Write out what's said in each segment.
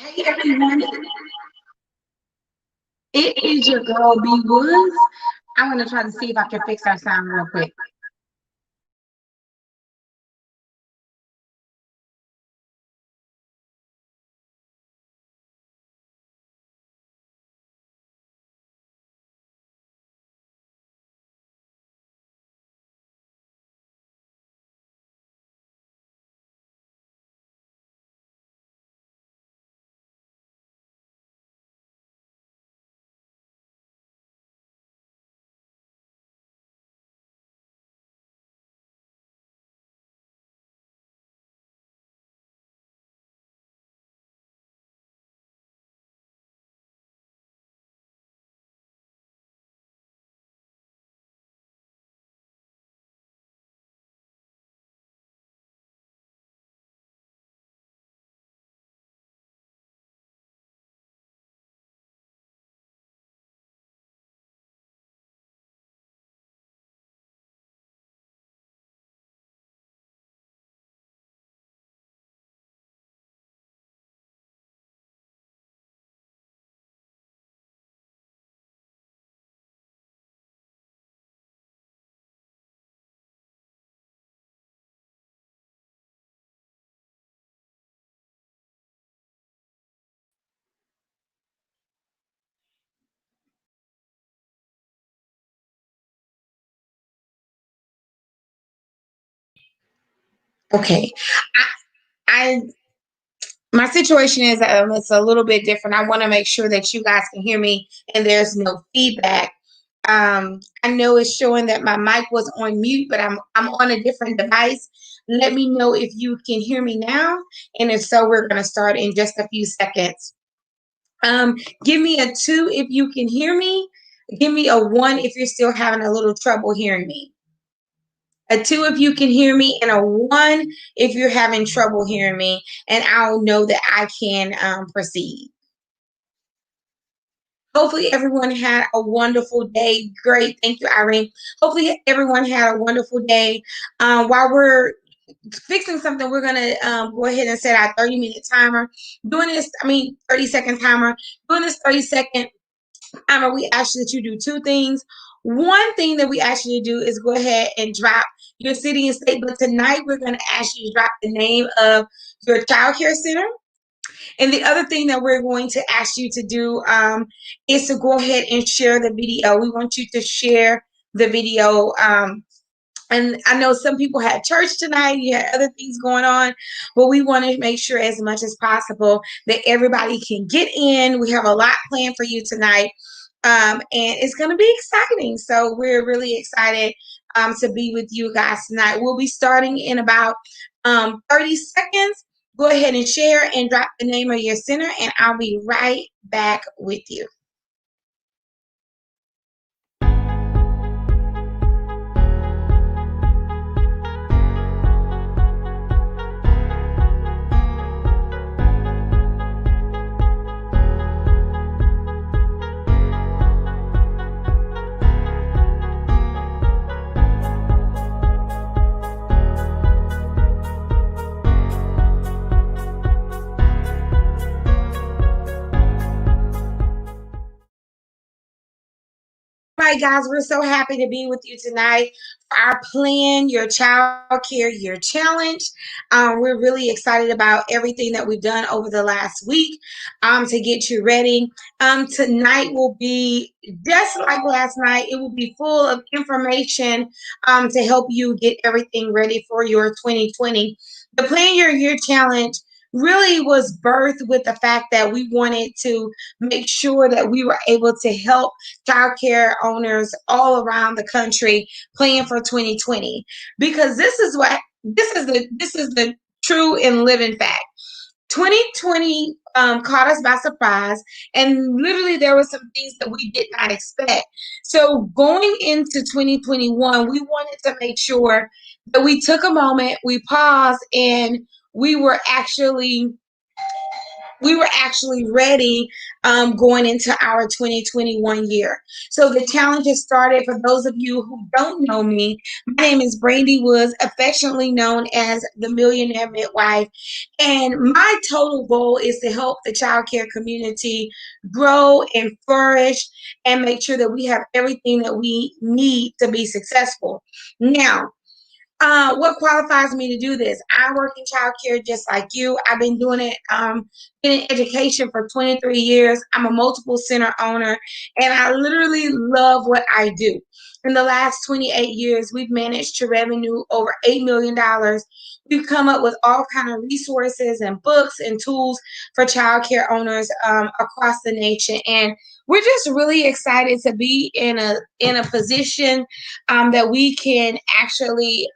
Hey everyone, it is your girl B Woods. I'm gonna try to see if I can fix our sound real quick. Okay, I my situation is it's a little bit different. I want to make sure that you guys can hear me and there's no feedback. I know it's showing that my mic was on mute, but I'm on a different device. Let me know if you can hear me now, and if so, we're gonna start in just a few seconds. Give me a 2 if you can hear me. Give me a 1 if you're still having a little trouble hearing me. A 2 if you can hear me, and a 1 if you're having trouble hearing me, and I'll know that I can proceed. Hopefully, everyone had a wonderful day. Great. Thank you, Irene. Hopefully, everyone had a wonderful day. While we're fixing something, we're going to go ahead and set our 30-minute timer. 30-second timer. Doing this 30-second timer, we ask you that you do 2 things. One thing that we ask you to do is go ahead and drop your city and state. But tonight, we're going to ask you to drop the name of your child care center. And the other thing that we're going to ask you to do is to go ahead and share the video. We want you to share the video. And I know some people had church tonight, you had other things going on, but we want to make sure as much as possible that everybody can get in. We have a lot planned for you tonight. And it's going to be exciting. So we're really excited to be with you guys tonight. We'll be starting in about 30 seconds. Go ahead and share and drop the name of your center, and I'll be right back with you. All right, guys, we're so happy to be with you tonight. Our plan, your child care, your challenge. We're really excited about everything that we've done over the last week to get you ready. Tonight will be just like last night. It will be full of information to help you get everything ready for your 2020. The Plan Your Year Challenge really was birthed with the fact that we wanted to make sure that we were able to help childcare owners all around the country plan for 2020, because this is the true and living fact. 2020 caught us by surprise, and literally there were some things that we did not expect. So going into 2021, we wanted to make sure that we took a moment, we paused, and we were actually we were actually ready going into our 2021 year. So the challenge has started. For those of you who don't know me, my name is Brandy Woods, affectionately known as the Millionaire Midwife. And my total goal is to help the childcare community grow and flourish and make sure that we have everything that we need to be successful. Now, what qualifies me to do this? I work in childcare just like you. I've been doing it, been in education for 23 years. I'm a multiple center owner, and I literally love what I do. In the last 28 years, we've managed to revenue over $8 million. We've come up with all kind of resources and books and tools for childcare owners across the nation, and we're just really excited to be in a position that we can actually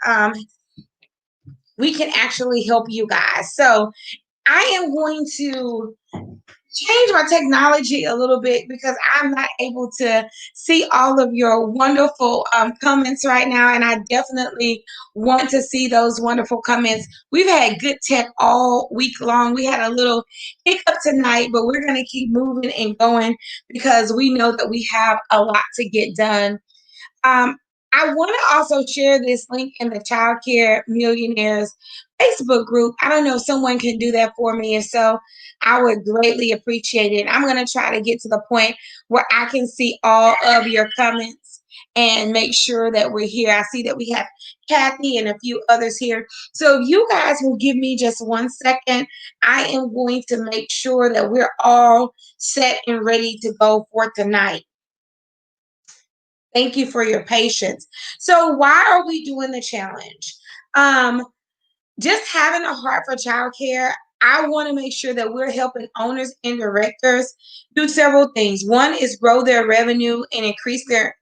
help you guys. So I am going to change my technology a little bit because I'm not able to see all of your wonderful comments right now, and I definitely want to see those wonderful comments. We've had good tech all week long. We had a little hiccup tonight, but we're going to keep moving and going because we know that we have a lot to get done. um, I want to also share this link in the Childcare Millionaires Facebook group. I don't know if someone can do that for me. If so, I would greatly appreciate it. I'm going to try to get to the point where I can see all of your comments and make sure that we're here. I see that we have Kathy and a few others here. So if you guys will give me just 1 second, I am going to make sure that we're all set and ready to go for tonight. Thank you for your patience. So why are we doing the challenge? Just having a heart for childcare, I want to make sure that we're helping owners and directors do several things. One is grow their revenue and increase their,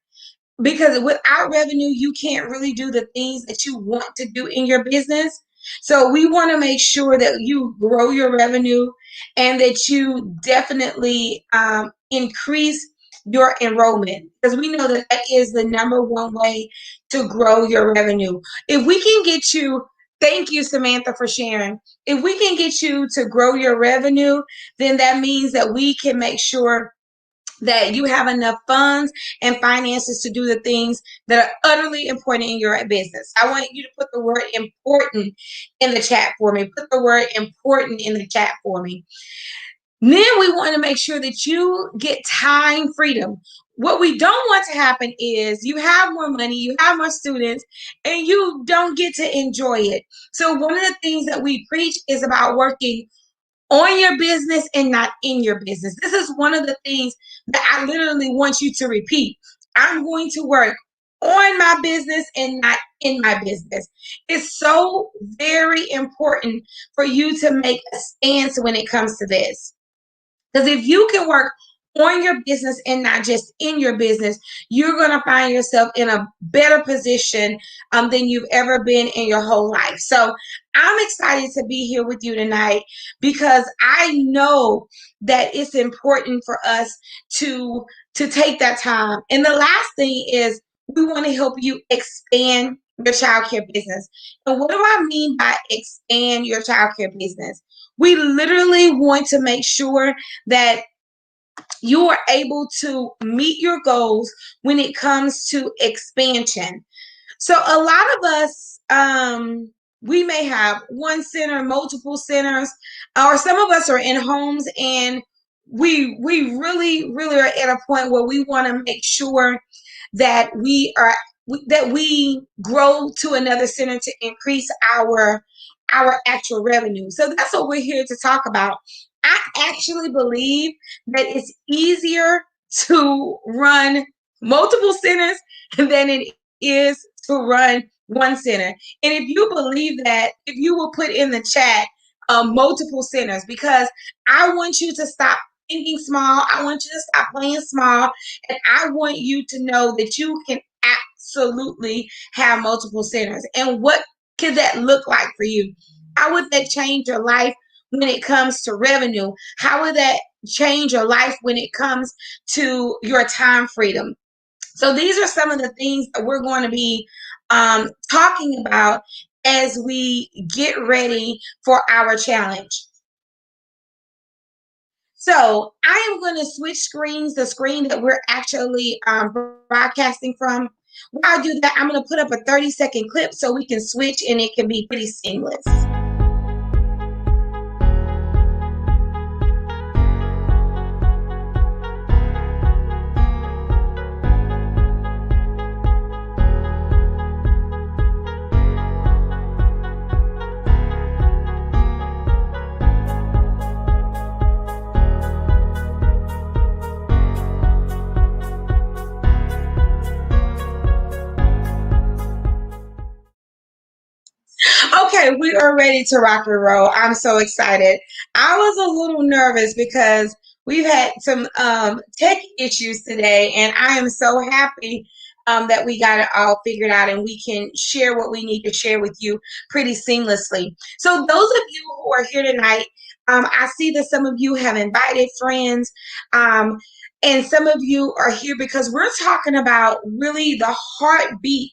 because without revenue, you can't really do the things that you want to do in your business. So we want to make sure that you grow your revenue and that you definitely increase your enrollment, because we know that that is the number one way to grow your revenue. If we can get you, thank you, Samantha, for sharing. If we can get you to grow your revenue, then that means that we can make sure that you have enough funds and finances to do the things that are utterly important in your business. I want you to put the word important in the chat for me. Put the word important in the chat for me. Then we want to make sure that you get time freedom. What we don't want to happen is you have more money, you have more students, and you don't get to enjoy it. So one of the things that we preach is about working on your business and not in your business. This is one of the things that I literally want you to repeat. I'm going to work on my business and not in my business. It's so very important for you to make a stance when it comes to this. Because if you can work on your business and not just in your business, you're going to find yourself in a better position than you've ever been in your whole life. So I'm excited to be here with you tonight because I know that it's important for us to take that time. And the last thing is we want to help you expand your childcare business. And what do I mean by expand your childcare business? We literally want to make sure that you are able to meet your goals when it comes to expansion. So a lot of us, we may have one center, multiple centers, or some of us are in homes, and we really are at a point where we want to make sure that we grow to another center to increase our actual revenue. So that's what we're here to talk about. I actually believe that it's easier to run multiple centers than it is to run one center. And if you believe that, if you will put in the chat multiple centers, because I want you to stop thinking small. I want you to stop playing small. And I want you to know that you can absolutely have multiple centers. And what could that look like for you? How would that change your life when it comes to revenue? How would that change your life when it comes to your time freedom? So these are some of the things that we're going to be talking about as we get ready for our challenge. So I am going to switch screens, the screen that we're actually broadcasting from. While I do that, I'm going to put up a 30-second clip so we can switch and it can be pretty seamless. Okay, we are ready to rock and roll. I'm so excited. I was a little nervous because we've had some tech issues today, and I am so happy that we got it all figured out and we can share what we need to share with you pretty seamlessly. So, those of you who are here tonight, I see that some of you have invited friends, and some of you are here because we're talking about really the heartbeat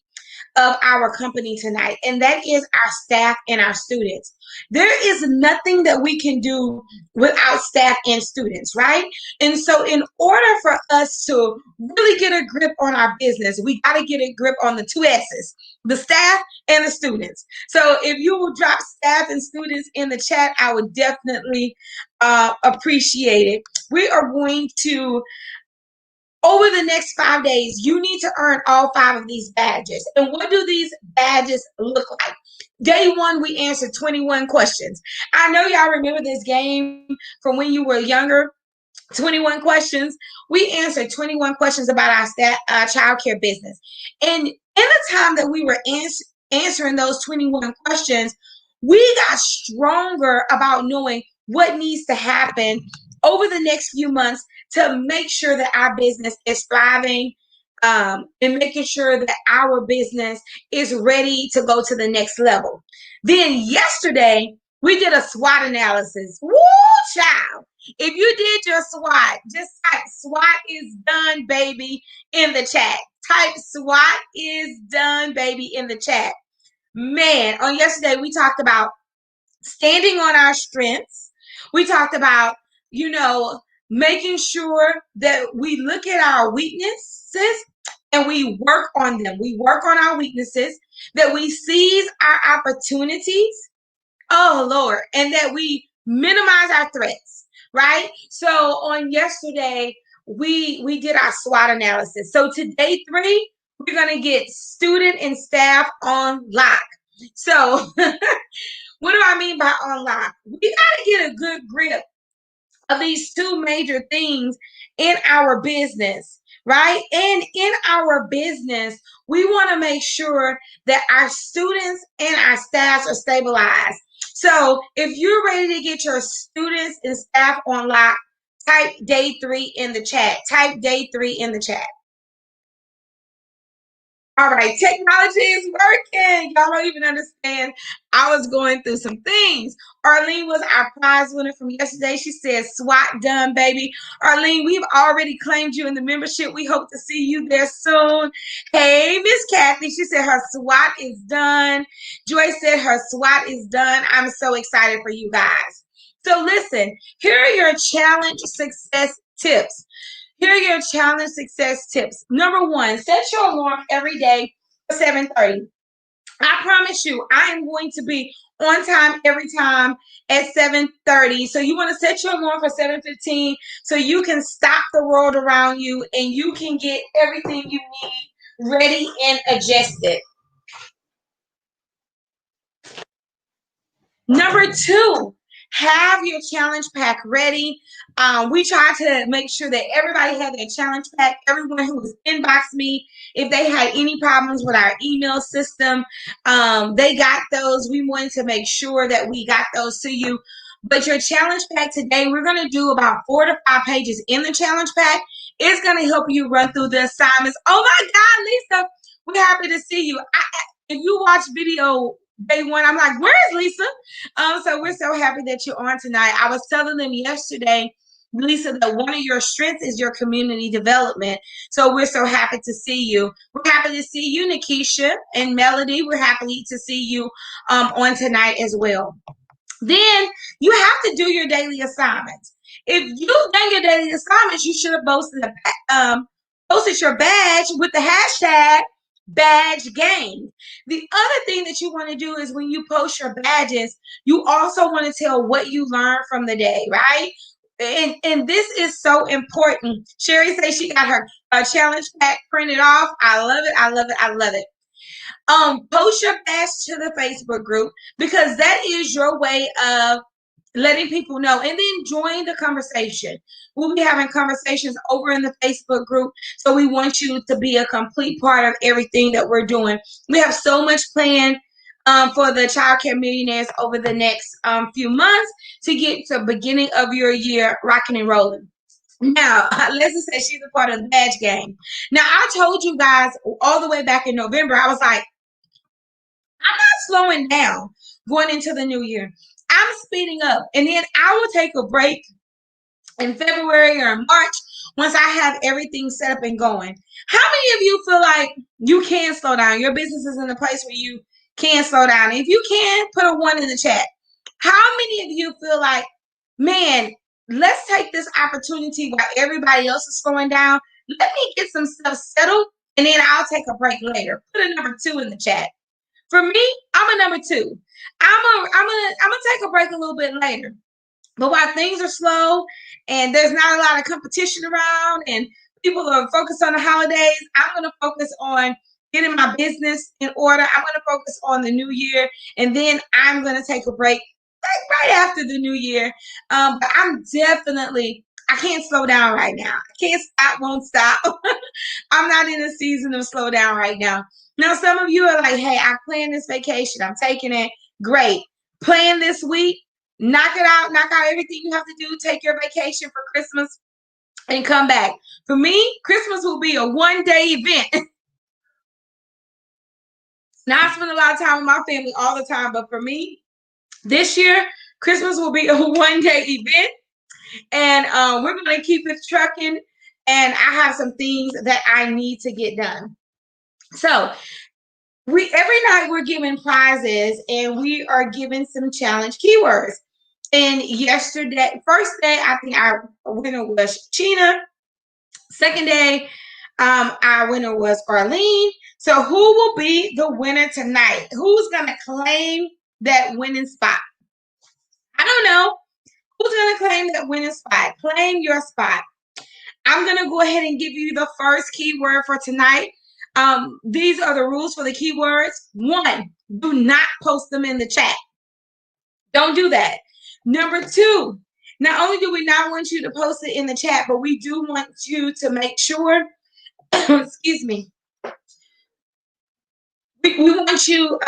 of our company tonight, and that is our staff and our students. There is nothing that we can do without staff and students, right? And so, in order for us to really get a grip on our business, we got to get a grip on the two S's, the staff and the students. So, if you will drop staff and students in the chat, I would definitely appreciate it. We are going to over the next 5 days, you need to earn all 5 of these badges. And what do these badges look like? Day 1, we answered 21 questions. I know y'all remember this game from when you were younger. 21 questions. We answered 21 questions about our childcare business. And in the time that we were answering those 21 questions, we got stronger about knowing what needs to happen over the next few months to make sure that our business is thriving, and making sure that our business is ready to go to the next level. Then yesterday, we did a SWOT analysis. Woo, child. If you did your SWOT, just type SWOT is done, baby, in the chat. Type SWOT is done, baby, in the chat. Man, on yesterday, we talked about standing on our strengths. We talked about, making sure that we look at our weaknesses and we work on them. We work on our weaknesses, that we seize our opportunities. Oh, Lord. And that we minimize our threats, right? So on yesterday, we did our SWOT analysis. So today 3, we're going to get student and staff on lock. So what do I mean by on lock? We got to get a good grip of these 2 major things in our business, right? And in our business, we want to make sure that our students and our staffs are stabilized. So if you're ready to get your students and staff on lock, type day 3 in the chat. Type day 3 in the chat. All right, technology is working. Y'all don't even understand. I was going through some things. Arlene was our prize winner from yesterday. She said, SWOT done, baby. Arlene, we've already claimed you in the membership. We hope to see you there soon. Hey, Miss Kathy, she said her SWOT is done. Joy said her SWOT is done. I'm so excited for you guys. So listen, here are your challenge success tips. Here are your challenge success tips. Number 1, set your alarm every day for 7:30. I promise you, I am going to be on time every time at 7:30. So you want to set your alarm for 7:15 so you can stop the world around you and you can get everything you need ready and adjusted. Number 2, have your challenge pack ready. We try to make sure that everybody had their challenge pack. Everyone who was inboxed me, if they had any problems with our email system, they got those. We wanted to make sure that we got those to you. But your challenge pack today, we're going to do about 4 to 5 pages in the challenge pack. It's going to help you run through the assignments. Oh my God, Lisa, we're happy to see you. If you watch video day 1, I'm like, where is Lisa? So we're so happy that you're on tonight. I was telling them yesterday, Lisa, that one of your strengths is your community development. So we're so happy to see you. We're happy to see you, Nikisha and Melody. We're happy to see you on tonight as well. Then you have to do your daily assignments. If you've done your daily assignments, you should have posted your badge with the hashtag badge gained. The other thing that you want to do is when you post your badges, you also want to tell what you learned from the day, right? And this is so important. Sherry says she got her challenge pack printed off. I love it. I love it. I love it. Post your badge to the Facebook group because that is your way of letting people know, and then join the conversation. We'll be having conversations over in the Facebook group, so we want you to be a complete part of everything that we're doing. We have so much planned for the Childcare Millionaires over the next few months to get to the beginning of your year rocking and rolling. Now, Leslie says she's a part of the badge game. Now, I told you guys all the way back in November, I was like, I'm not slowing down going into the new year. I'm speeding up. And then I will take a break in February or March once I have everything set up and going. How many of you feel like you can slow down? Your business is in a place where you can slow down. If you can, put a 1 in the chat. How many of you feel like, man, let's take this opportunity while everybody else is slowing down. Let me get some stuff settled, and then I'll take a break later. Put a number 2 in the chat. For me, I'm a number 2. I'm gonna take a break a little bit later. But while things are slow and there's not a lot of competition around and people are focused on the holidays, I'm gonna focus on getting my business in order. I'm gonna focus on the new year, and then I'm gonna take a break right after the new year. But I'm definitely, I can't slow down right now. I can't stop, won't stop. I'm not in a season of slow down right now. Now, some of you are like, hey, I planned this vacation. I'm taking it. Great. Plan this week. Knock it out. Knock out everything you have to do. Take your vacation for Christmas and come back. For me, Christmas will be a one-day event. Now, I spend a lot of time with my family all the time, but for me, this year, Christmas will be a one-day event, and we're going to keep it trucking, and I have some things that I need to get done. So every night we're giving prizes, and we are giving some challenge keywords. And yesterday, first day, I think our winner was Sheena. Second day, our winner was Arlene. So who will be the winner tonight? Who's going to claim that winning spot? I don't know. Who's going to claim that winning spot? Claim your spot. I'm going to go ahead and give you the first keyword for tonight. These are the rules for the keywords. 1, do not post them in the chat. Don't do that. Number 2, not only do we not want you to post it in the chat, but we do want you to make sure, excuse me, we want you,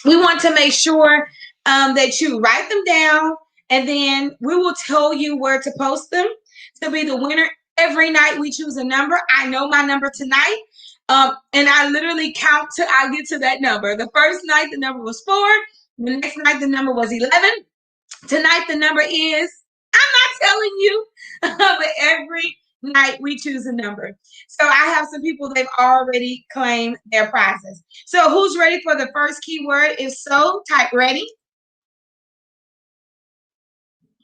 we want to make sure that you write them down, and then we will tell you where to post them to be the winner. Every night we choose a number. I know my number tonight, and I literally count till I get to that number. The first night the number was 4. The next night the number was 11. Tonight the number is, I'm not telling you, but every night we choose a number. So I have some people, they've already claimed their prizes. So who's ready for the first keyword? If so, type ready.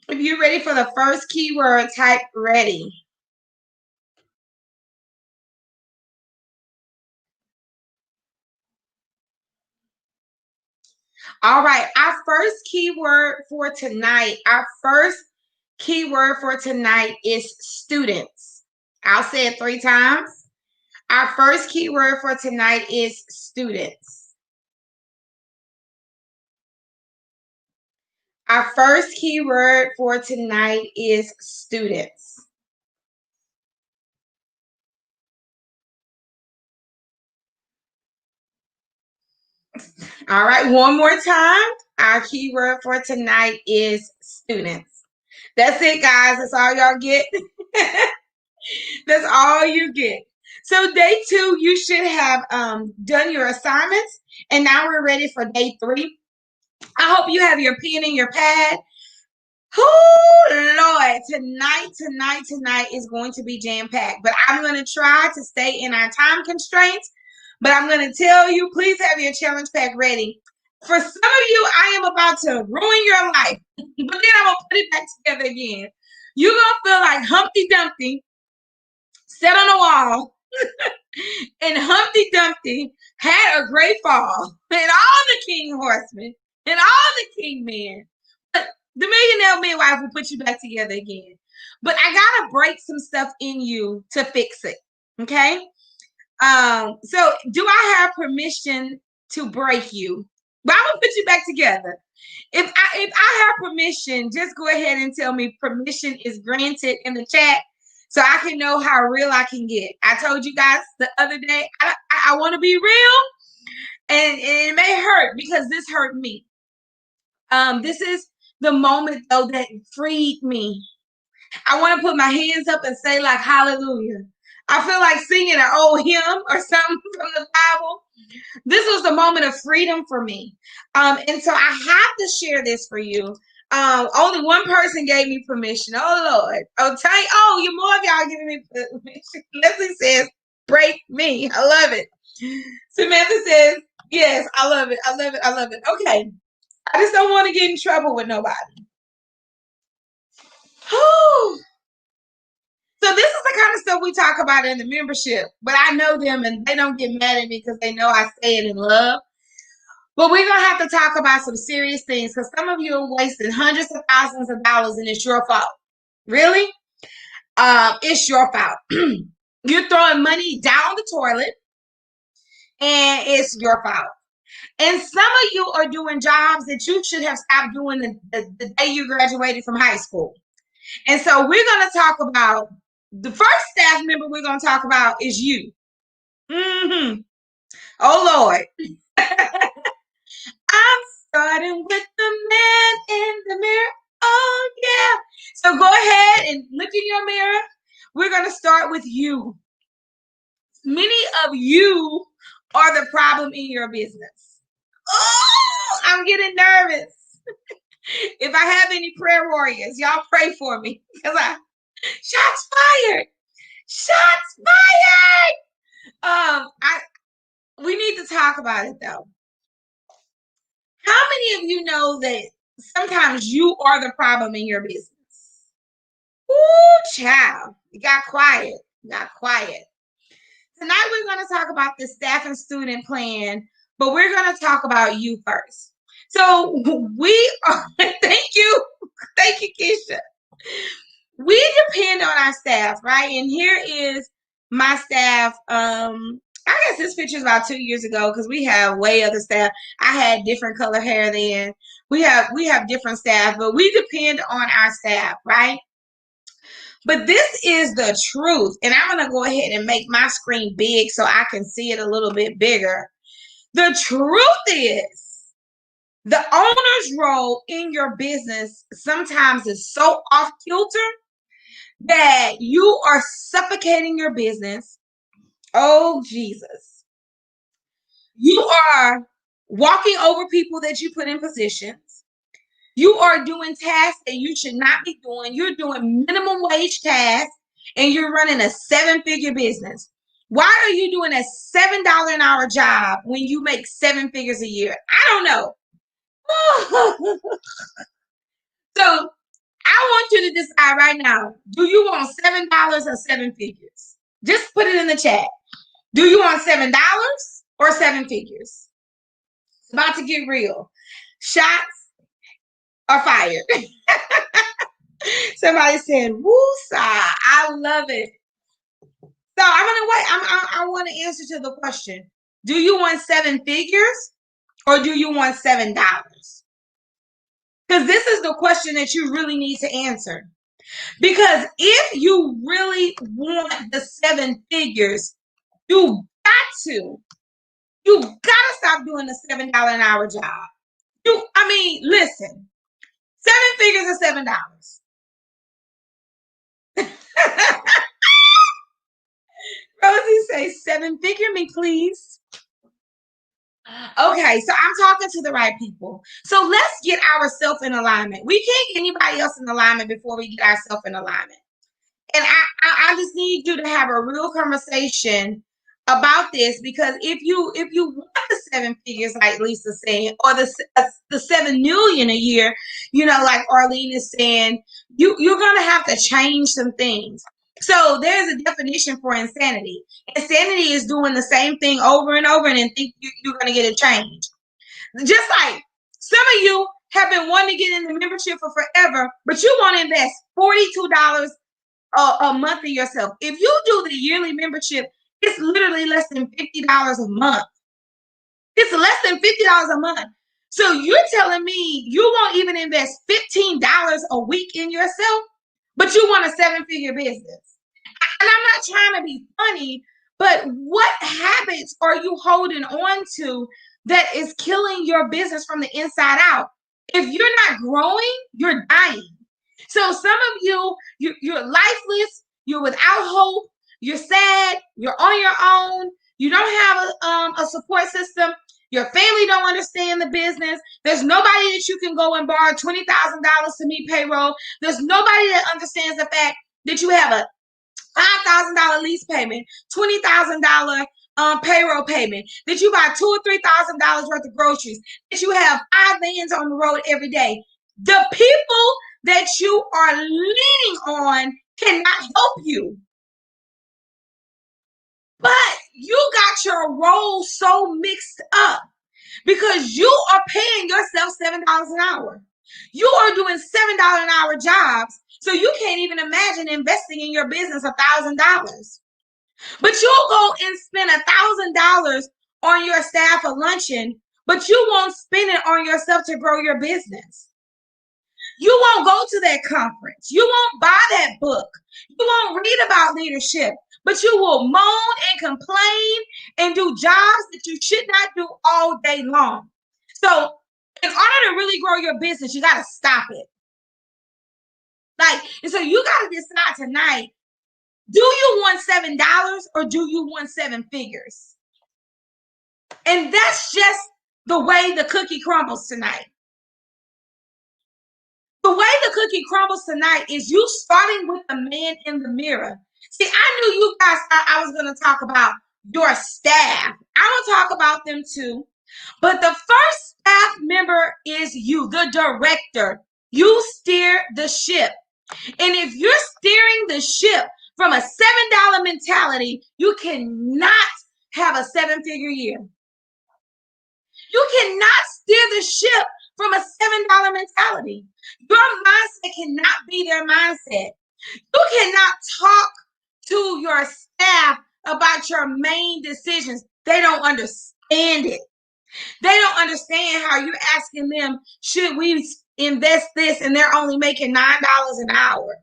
If you're ready for the first keyword, type ready. All right, our first keyword for tonight, is students. I'll say it 3 times. Our first keyword for tonight is students. Our first keyword for tonight is students. All right, one more time. Our keyword for tonight is students. That's it, guys. That's all y'all get. That's all you get. So day 2, you should have done your assignments, and now we're ready for day 3. I hope you have your pen and your pad. Oh, Lord, tonight is going to be jam-packed, but I'm going to try to stay in our time constraints, but I'm going to tell you, please have your challenge pack ready. For some of you, I am about to ruin your life, but then I'm going to put it back together again. You're going to feel like Humpty Dumpty sat on a wall, and Humpty Dumpty had a great fall, and all the king horsemen, and all the king men. But the millionaire midwife will put you back together again. But I got to break some stuff in you to fix it, okay? So do I have permission to break you? Well, I'm gonna put you back together. If I have permission, just go ahead and tell me permission is granted in the chat, so I can know how real I can get. I told you guys the other day I want to be real, and it may hurt because this hurt me. This is the moment though that freed me. I want to put my hands up and say like hallelujah. I feel like singing an old hymn or something from the Bible. This was the moment of freedom for me. And so I have to share this for you. Only one person gave me permission. Oh Lord. You more of y'all giving me permission. Leslie says, break me. I love it. Samantha says, yes, I love it. I love it. I love it. Okay. I just don't want to get in trouble with nobody. So this is the kind of stuff we talk about in the membership, but I know them and they don't get mad at me because they know I say it in love. But we're going to have to talk about some serious things because some of you are wasting hundreds of thousands of dollars and it's your fault. Really? It's your fault. You're throwing money down the toilet and it's your fault. And some of you are doing jobs that you should have stopped doing the day you graduated from high school. And so we're going to talk about the first staff member we're going to talk about is you. Mm-hmm. Oh, Lord. I'm starting with the man in the mirror. Oh, yeah. So go ahead and look in your mirror. We're going to start with you. Many of you are the problem in your business. Oh, I'm getting nervous. If I have any prayer warriors, y'all pray for me. Because shots fired. Shots fired. We need to talk about it though. How many of you know that sometimes you are the problem in your business? Ooh, child. You got quiet. Tonight we're going to talk about the staff and student plan, but we're going to talk about you first. So we are, thank you, Keisha. We depend on our staff, right? And here is my staff. I guess this picture is about 2 years ago because we have way other staff. I had different color hair then. We have different staff, but we depend on our staff, right? But this is the truth. And I'm going to go ahead and make my screen big so I can see it a little bit bigger. The truth is the owner's role in your business sometimes is so off kilter that you are suffocating your business. Oh, Jesus. You are walking over people that you put in positions. You are doing tasks that you should not be doing. You're doing minimum wage tasks and you're running a 7-figure business. Why are you doing a $7 an hour job when you make 7 figures a year? I don't know. So I want you to decide right now, do you want $7 or 7 figures? Just put it in the chat. Do you want $7 or 7 figures? It's about to get real. Shots are fired. Somebody said, "Woosa!" I love it. So I'm gonna wait. I want to answer to the question: do you want 7 figures or do you want $7? Because this is the question that you really need to answer. Because if you really want the 7 figures, you gotta stop doing the $7 an hour job. Listen, 7 figures is $7. Rosie say 7-figure me, please. Okay, so I'm talking to the right people. So let's get ourselves in alignment. We can't get anybody else in alignment before we get ourselves in alignment. And I just need you to have a real conversation about this, because if you want the seven figures, like Lisa's saying, or the 7 million a year, like Arlene is saying, you're gonna have to change some things. So there's a definition for insanity. Insanity is doing the same thing over and over and then think you're gonna get a change. Just like some of you have been wanting to get in the membership for forever, but you want to invest $42 a month in yourself. If you do the yearly membership, it's literally less than $50 a month. It's less than $50 a month. So you're telling me you won't even invest $15 a week in yourself, but you want a 7-figure business. And I'm not trying to be funny, but what habits are you holding on to that is killing your business from the inside out? If you're not growing, you're dying. So some of you're lifeless, you're without hope, you're sad, you're on your own, you don't have a support system, your family don't understand the business, there's nobody that you can go and borrow $20,000 to meet payroll, there's nobody that understands the fact that you have a $5,000 lease payment, $20,000 payroll payment, that you buy $2,000 or $3,000 worth of groceries, that you have 5 vans on the road every day. The people that you are leaning on cannot help you. But you got your role so mixed up because you are paying yourself $7 an hour. You are doing $7 an hour jobs, so you can't even imagine investing in your business $1,000. But you'll go and spend $1,000 on your staff for luncheon, but you won't spend it on yourself to grow your business. You won't go to that conference. You won't buy that book. You won't read about leadership, but you will moan and complain and do jobs that you should not do all day long. So in order to really grow your business, you got to stop it. And so you got to decide tonight, do you want $7 or do you want 7 figures? And that's just the way the cookie crumbles tonight. The way the cookie crumbles tonight is you starting with the man in the mirror. See, I knew you guys thought I was going to talk about your staff. I will talk about them too. But the first staff member is you, the director. You steer the ship. And if you're steering the ship from a $7 mentality, you cannot have a 7-figure year. You cannot steer the ship from a $7 mentality. Your mindset cannot be their mindset. You cannot talk to your staff about your main decisions. They don't understand it. They don't understand how you're asking them, should we invest this, and they're only making $9 an hour.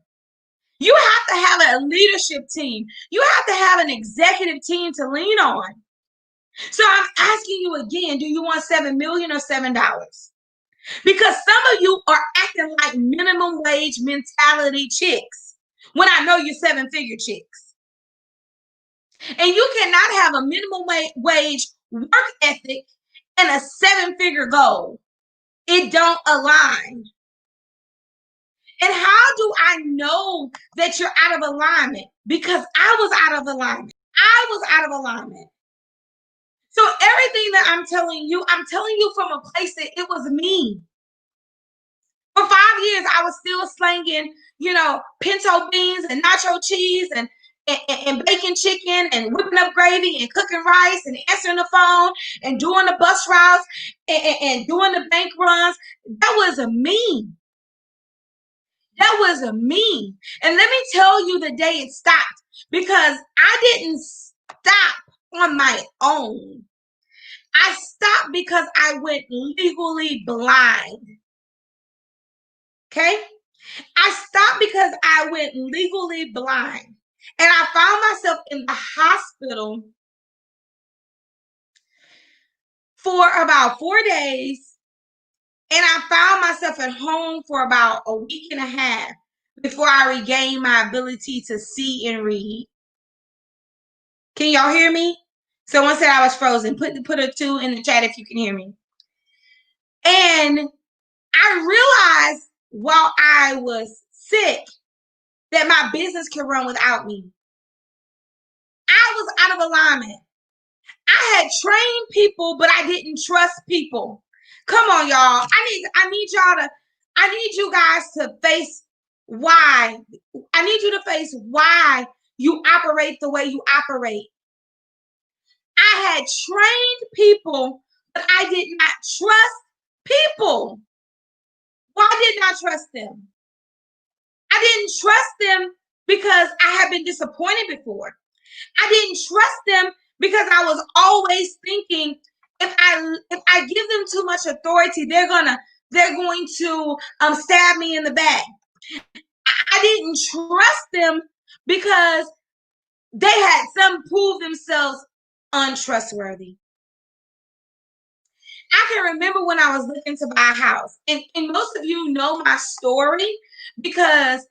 You have to have a leadership team. You have to have an executive team to lean on. So I'm asking you again, do you want 7 million or $7? Because some of you are acting like minimum wage mentality chicks when I know you're 7-figure chicks. And you cannot have a minimum wage work ethic and a 7-figure goal. It don't align. And how do I know that you're out of alignment? Because I was out of alignment. I was out of alignment. So everything that I'm telling you from a place that it was me. For 5 years, I was still slanging, pinto beans and nacho cheese and baking chicken and whipping up gravy and cooking rice and answering the phone and doing the bus routes and doing the bank runs. That was me. That was me. And let me tell you the day it stopped, because I didn't stop on my own. I stopped because I went legally blind. Okay? I stopped because I went legally blind. And I found myself in the hospital for about 4 days. And I found myself at home for about a week and a half before I regained my ability to see and read. Can y'all hear me? Someone said I was frozen. Put a 2 in the chat if you can hear me. And I realized while I was sick that my business could run without me. I was out of alignment. I had trained people, but I didn't trust people. Come on, y'all. I need you guys to face why. I need you to face why you operate the way you operate. I had trained people, but I did not trust people. Why didn't I trust them? I didn't trust them because I had been disappointed before. I didn't trust them because I was always thinking if I give them too much authority, they're going to stab me in the back. I didn't trust them because they had some prove themselves untrustworthy. I can remember when I was looking to buy a house, and most of you know my story because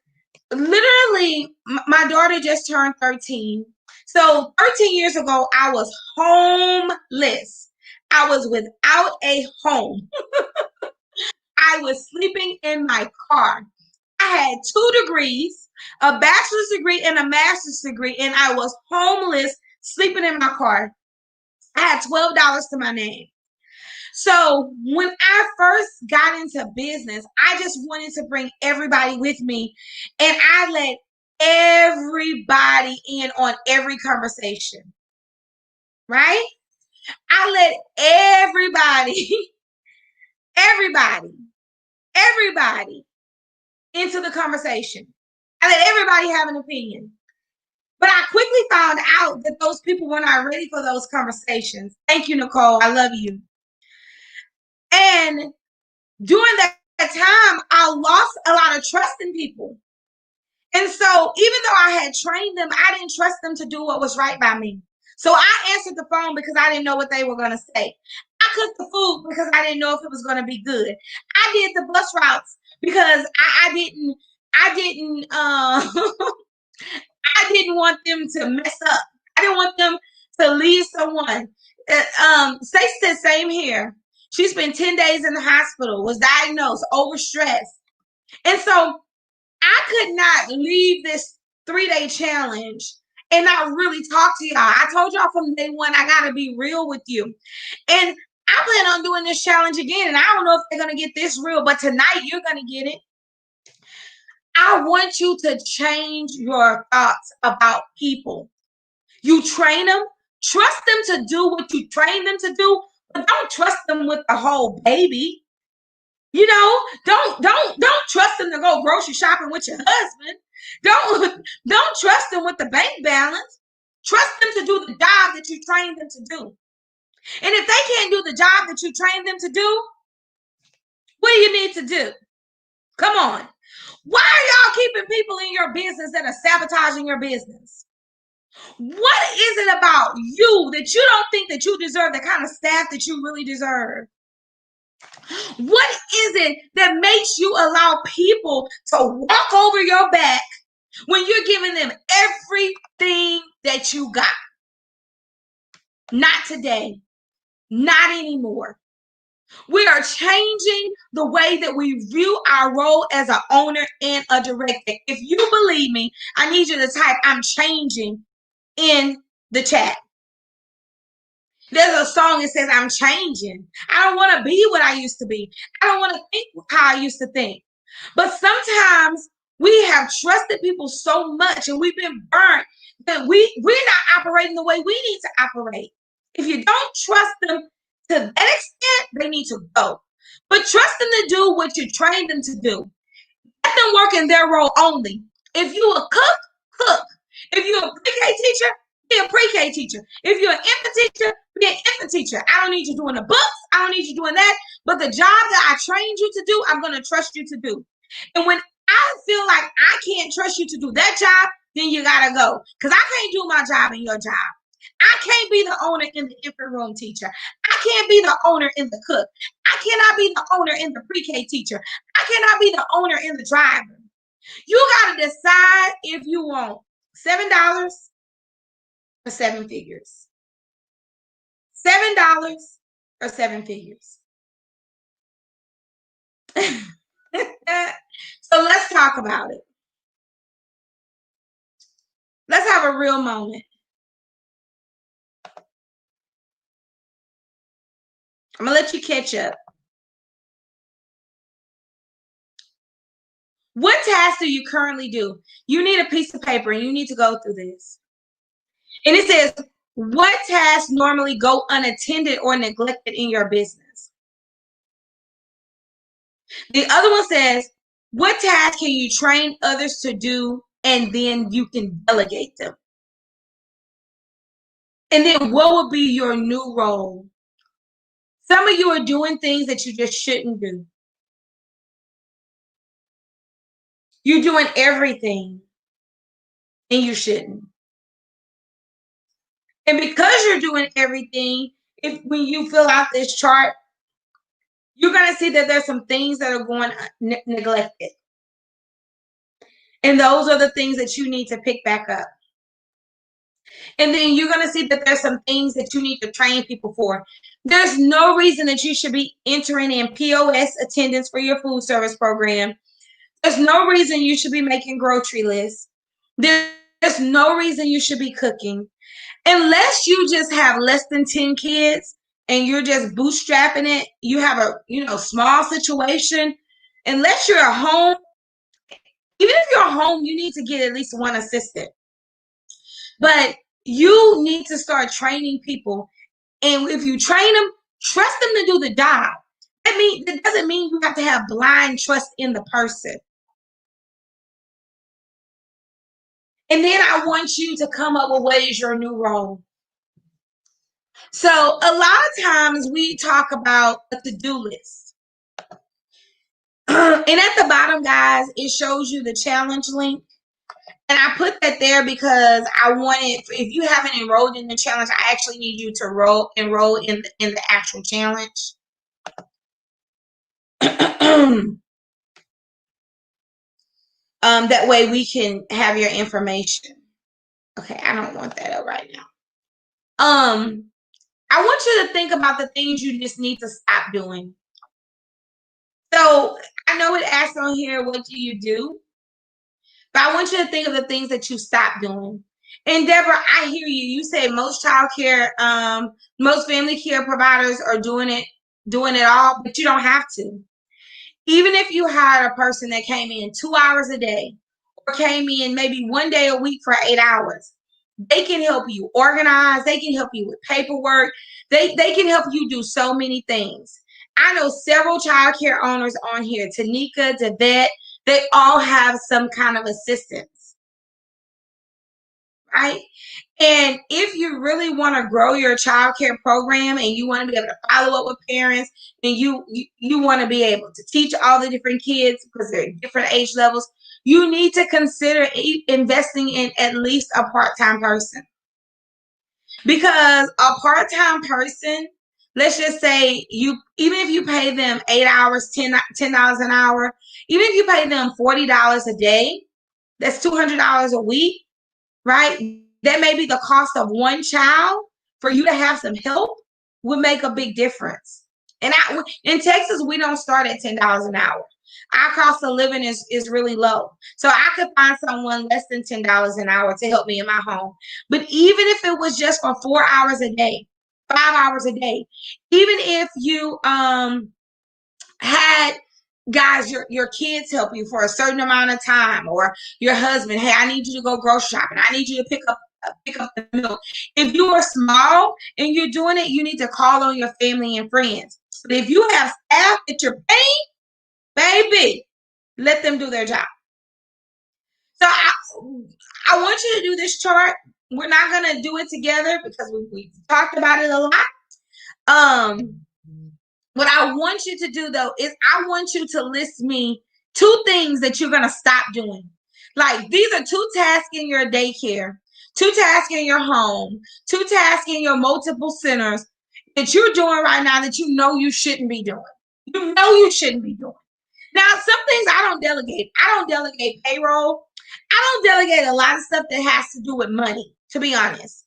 literally my daughter just turned 13. So 13 years ago, I was homeless. I was without a home. I was sleeping in my car. I had 2 degrees, a bachelor's degree and a master's degree, and I was homeless, sleeping in my car. I had $12 to my name. So when I first got into business, I just wanted to bring everybody with me, and I let everybody in on every conversation, right? I let everybody, everybody, everybody into the conversation. I let everybody have an opinion. But I quickly found out that those people were not ready for those conversations. Thank you, Nicole. I love you. And during that time, I lost a lot of trust in people. And so even though I had trained them, I didn't trust them to do what was right by me. So I answered the phone because I didn't know what they were going to say. I cooked the food because I didn't know if it was going to be good. I did the bus routes because I didn't I didn't want them to mess up. I didn't want them to leave someone. Stacey said same here. She spent 10 days in the hospital, was diagnosed, overstressed. And so I could not leave this 3-day challenge and not really talk to y'all. I told y'all from day one, I got to be real with you. And I plan on doing this challenge again. And I don't know if they're going to get this real, but tonight you're going to get it. I want you to change your thoughts about people. You train them, trust them to do what you train them to do, but don't trust them with the whole baby. You know, don't trust them to go grocery shopping with your husband. Don't trust them with the bank balance. Trust them to do the job that you trained them to do. And if they can't do the job that you trained them to do, what do you need to do? Come on. Why are y'all keeping people in your business that are sabotaging your business? What is it about you that you don't think that you deserve the kind of staff that you really deserve? What is it that makes you allow people to walk over your back when you're giving them everything that you got? Not today. Not anymore. We are changing the way that we view our role as an owner and a director. If you believe me, I need you to type "I'm changing" in the chat. There's a song that says I'm changing. I don't want to be what I used to be. I don't want to think how I used to think. But sometimes we have trusted people so much and we've been burnt that we're not operating the way we need to operate. If you don't trust them to that extent, they need to go. But trust them to do what you trained them to do. Let them work in their role only. If you a cook, cook. If you're a pre-K teacher, be a pre-K teacher. If you're an infant teacher, be an infant teacher. I don't need you doing the books. I don't need you doing that. But the job that I trained you to do, I'm going to trust you to do. And when I feel like I can't trust you to do that job, then you got to go. Because I can't do my job in your job. I can't be the owner in the infant room teacher. I can't be the owner in the cook. I cannot be the owner in the pre-K teacher. I cannot be the owner in the driver. You got to decide if you want $7 or 7 figures. $7 or 7 figures. So let's talk about it. Let's have a real moment. I'm going to let you catch up. What task do you currently do? You need a piece of paper and you need to go through this. And it says, what tasks normally go unattended or neglected in your business? The other one says, what tasks can you train others to do and then you can delegate them? And then what would be your new role? Some of you are doing things that you just shouldn't do. You're doing everything and you shouldn't. And because you're doing everything, when you fill out this chart, you're going to see that there's some things that are going neglected. And those are the things that you need to pick back up. And then you're going to see that there's some things that you need to train people for. There's no reason that you should be entering in POS attendance for your food service program. There's no reason you should be making grocery lists. There's no reason you should be cooking. Unless you just have less than 10 kids and you're just bootstrapping it, you have a small situation. Unless you're at home, even if you're at home, you need to get at least one assistant. But you need to start training people. And if you train them, trust them to do the job. That doesn't mean you have to have blind trust in the person. And then I want you to come up with what is your new role. So a lot of times we talk about a to-do list. And at the bottom, guys, it shows you the challenge link. And I put that there because I wanted, if you haven't enrolled in the challenge, I actually need you to enroll in the actual challenge. That way we can have your information. Okay, I don't want that up right now. I want you to think about the things you just need to stop doing. So I know it asks on here, what do you do? But I want you to think of the things that you stop doing. And Deborah, I hear you. You say most childcare, most family care providers are doing it all, but you don't have to. Even if you hired a person that came in 2 hours a day or came in maybe 1 day a week for 8 hours, they can help you organize. They can help you with paperwork. They can help you do so many things. I know several childcare owners on here, Tanika, Devette, they all have some kind of assistance, right? And if you really want to grow your childcare program and you want to be able to follow up with parents and you want to be able to teach all the different kids because they're at different age levels, you need to consider investing in at least a part-time person. Because a part-time person, let's just say even if you pay them 8 hours, $10 an hour, even if you pay them $40 a day, that's $200 a week, right? That may be the cost of one child. For you to have some help would make a big difference. And in Texas, we don't start at $10 an hour. Our cost of living is really low. So I could find someone less than $10 an hour to help me in my home. But even if it was just for 4 hours a day, 5 hours a day, even if you had guys, your kids help you for a certain amount of time, or your husband, hey, I need you to go grocery shopping. I need you to pick up the milk. If you are small and you're doing it, you need to call on your family and friends. But if you have staff that you're paying, baby, let them do their job. So I want you to do this chart. We're not going to do it together because we talked about it a lot. What I want you to do, though, is I want you to list me 2 things that you're going to stop doing. Like, these are 2 tasks in your daycare, 2 tasks in your home, 2 tasks in your multiple centers that you're doing right now that you know you shouldn't be doing. You know you shouldn't be doing. Now, some things I don't delegate. I don't delegate payroll. I don't delegate a lot of stuff that has to do with money, to be honest.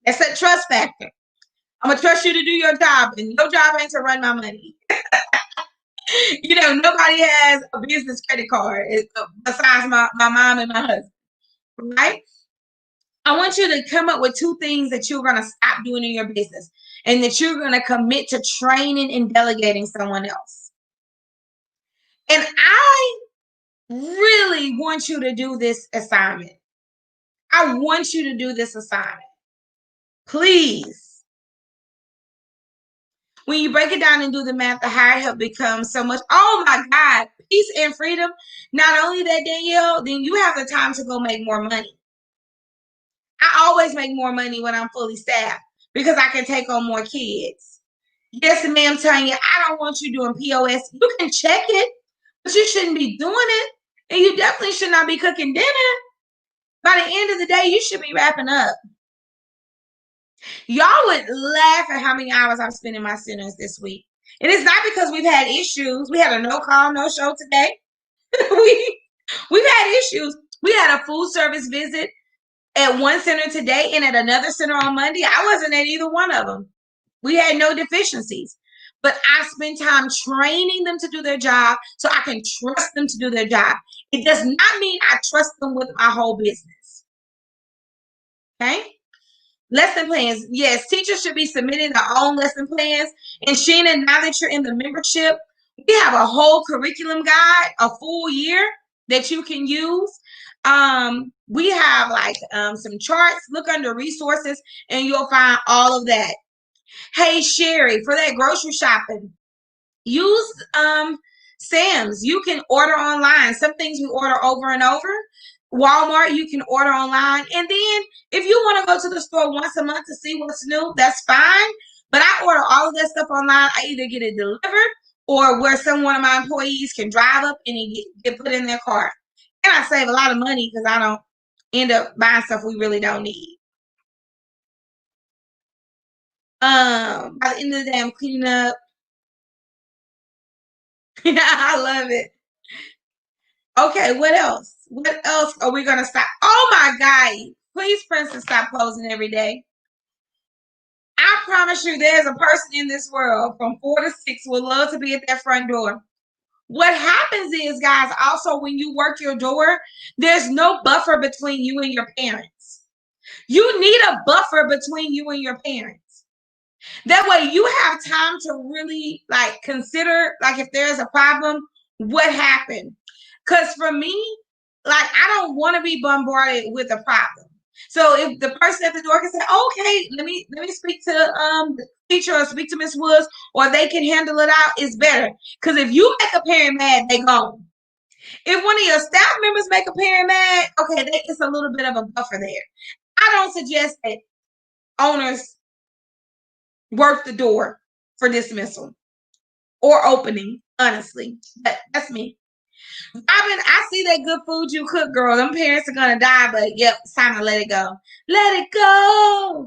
That's a trust factor. I'm going to trust you to do your job, and your job ain't to run my money. Nobody has a business credit card besides my mom and my husband, right? I want you to come up with 2 things that you're going to stop doing in your business. and that you're going to commit to training and delegating someone else. And I really want you to do this assignment. I want you to do this assignment. Please. When you break it down and do the math, the higher help becomes so much. Oh my God, peace and freedom. Not only that, Danielle, then you have the time to go make more money. I always make more money when I'm fully staffed because I can take on more kids. Yes, ma'am, Tanya, I don't want you doing POS. You can check it, but you shouldn't be doing it. And you definitely should not be cooking dinner. By the end of the day, you should be wrapping up. Y'all would laugh at how many hours I've spent in my centers this week. And it's not because we've had issues. We had a no call, no show today. We've had issues. We had a food service visit at one center today and at another center on Monday. I wasn't at either one of them. We had no deficiencies. But I spend time training them to do their job so I can trust them to do their job. It does not mean I trust them with my whole business. Okay? Lesson plans. Yes, teachers should be submitting their own lesson plans. And Sheena, now that you're in the membership, we have a whole curriculum guide, a full year that you can use. We have like some charts. Look under resources and you'll find all of that. Hey, Sherry, for that grocery shopping, use Sam's. You can order online. Some things we order over and over. Walmart, you can order online. And then if you want to go to the store once a month to see what's new, that's fine. But I order all of that stuff online. I either get it delivered or where one of my employees can drive up and it get put in their car. And I save a lot of money because I don't end up buying stuff we really don't need. By the end of the day, I'm cleaning up. I love it. Okay, what else? What else are we gonna stop? Oh my God! Please, Princess, stop posing every day. I promise you, there's a person in this world from 4 to 6 would love to be at that front door. What happens is, guys, also when you work your door, there's no buffer between you and your parents. You need a buffer between you and your parents. That way you have time to really like consider like if there's a problem, what happened? Because for me, like I don't want to be bombarded with a problem. So if the person at the door can say, okay, let me speak to the teacher or speak to Miss Woods, or they can handle it out, it's better. Because if you make a parent mad, they gone. If one of your staff members make a parent mad, okay, it's a little bit of a buffer there. I don't suggest that owners work the door for dismissal or opening, honestly. But that's me. Robin, I see that good food you cook, girl. Them parents are gonna die, but yep, it's time to let it go. Let it go.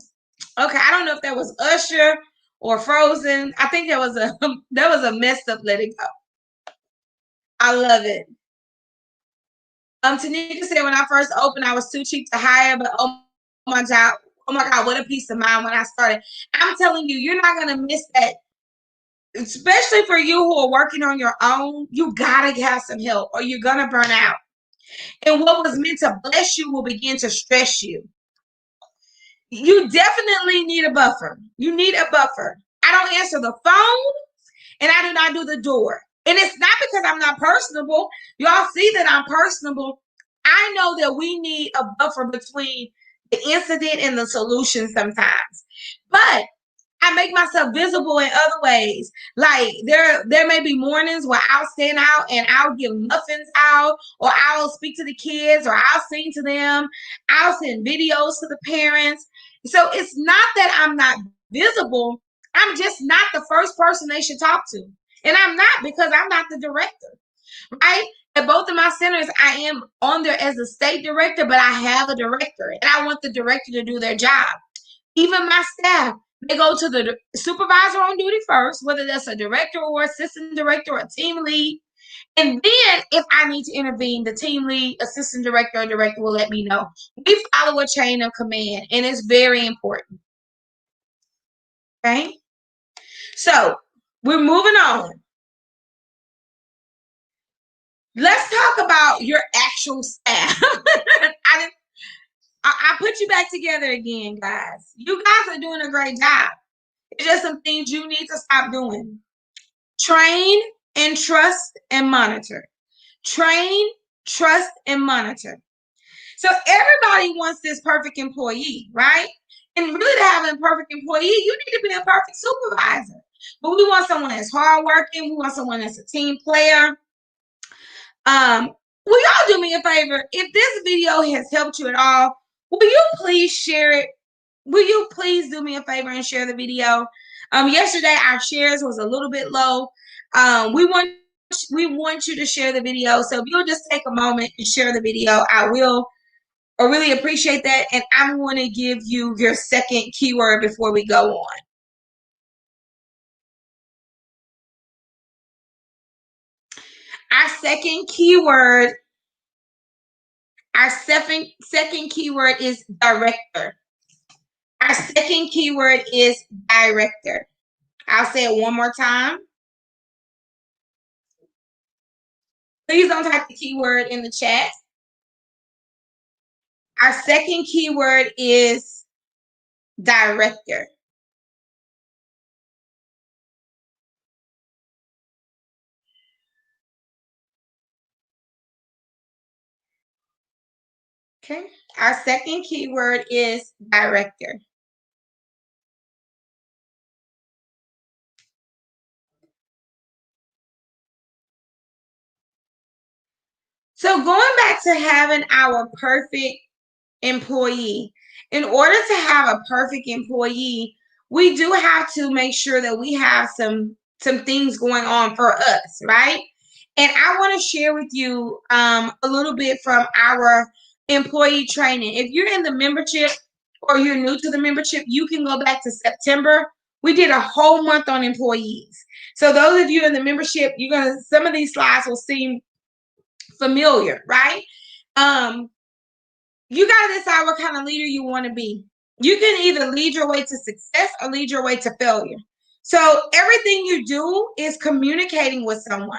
Okay, I don't know if that was Usher or Frozen. I think that was a messed up Let It Go. I love it. Tanika said when I first opened, I was too cheap to hire, but oh my God, what a peace of mind when I started. I'm telling you, you're not gonna miss that. Especially for you who are working on your own, you gotta have some help or you're gonna burn out. And what was meant to bless you will begin to stress you. You definitely need a buffer. You need a buffer. I don't answer the phone and I do not do the door. And it's not because I'm not personable. Y'all see that I'm personable. I know that we need a buffer between the incident and the solution sometimes. But I make myself visible in other ways. Like there may be mornings where I'll stand out and I'll give muffins out, or I'll speak to the kids, or I'll sing to them. I'll send videos to the parents. So it's not that I'm not visible. I'm just not the first person they should talk to. And I'm not because I'm not the director, right? At both of my centers, I am on there as a state director, but I have a director and I want the director to do their job. Even my staff, they go to the supervisor on duty first, whether that's a director or assistant director or a team lead. And then if I need to intervene, the team lead, assistant director, or director will let me know. We follow a chain of command, and it's very important. Okay? So we're moving on. Let's talk about your actual staff. I put you back together again, guys. You guys are doing a great job. It's just some things you need to stop doing. Train and trust and monitor. Train, trust, and monitor. So everybody wants this perfect employee, right? And really to have a perfect employee, you need to be a perfect supervisor. But we want someone that's hardworking. We want someone that's a team player. Will y'all do me a favor? If this video has helped you at all, will you please share it? Will you please do me a favor and share the video? Yesterday our shares was a little bit low. We want you to share the video. So if you'll just take a moment and share the video, I really appreciate that. And I'm going to give you your second keyword before we go on. Our second keyword is director. Our second keyword is director. I'll say it one more time. Please don't type the keyword in the chat. Our second keyword is director. Okay. Our second keyword is director. So going back to having our perfect employee, in order to have a perfect employee, we do have to make sure that we have some things going on for us, right? And I want to share with you a little bit from our employee training. If you're in the membership or you're new to the membership, you can go back to September. We did a whole month on employees. So those of you in the membership, some of these slides will seem familiar, right? You got to decide what kind of leader you want to be. You can either lead your way to success or lead your way to failure. So everything you do is communicating with someone.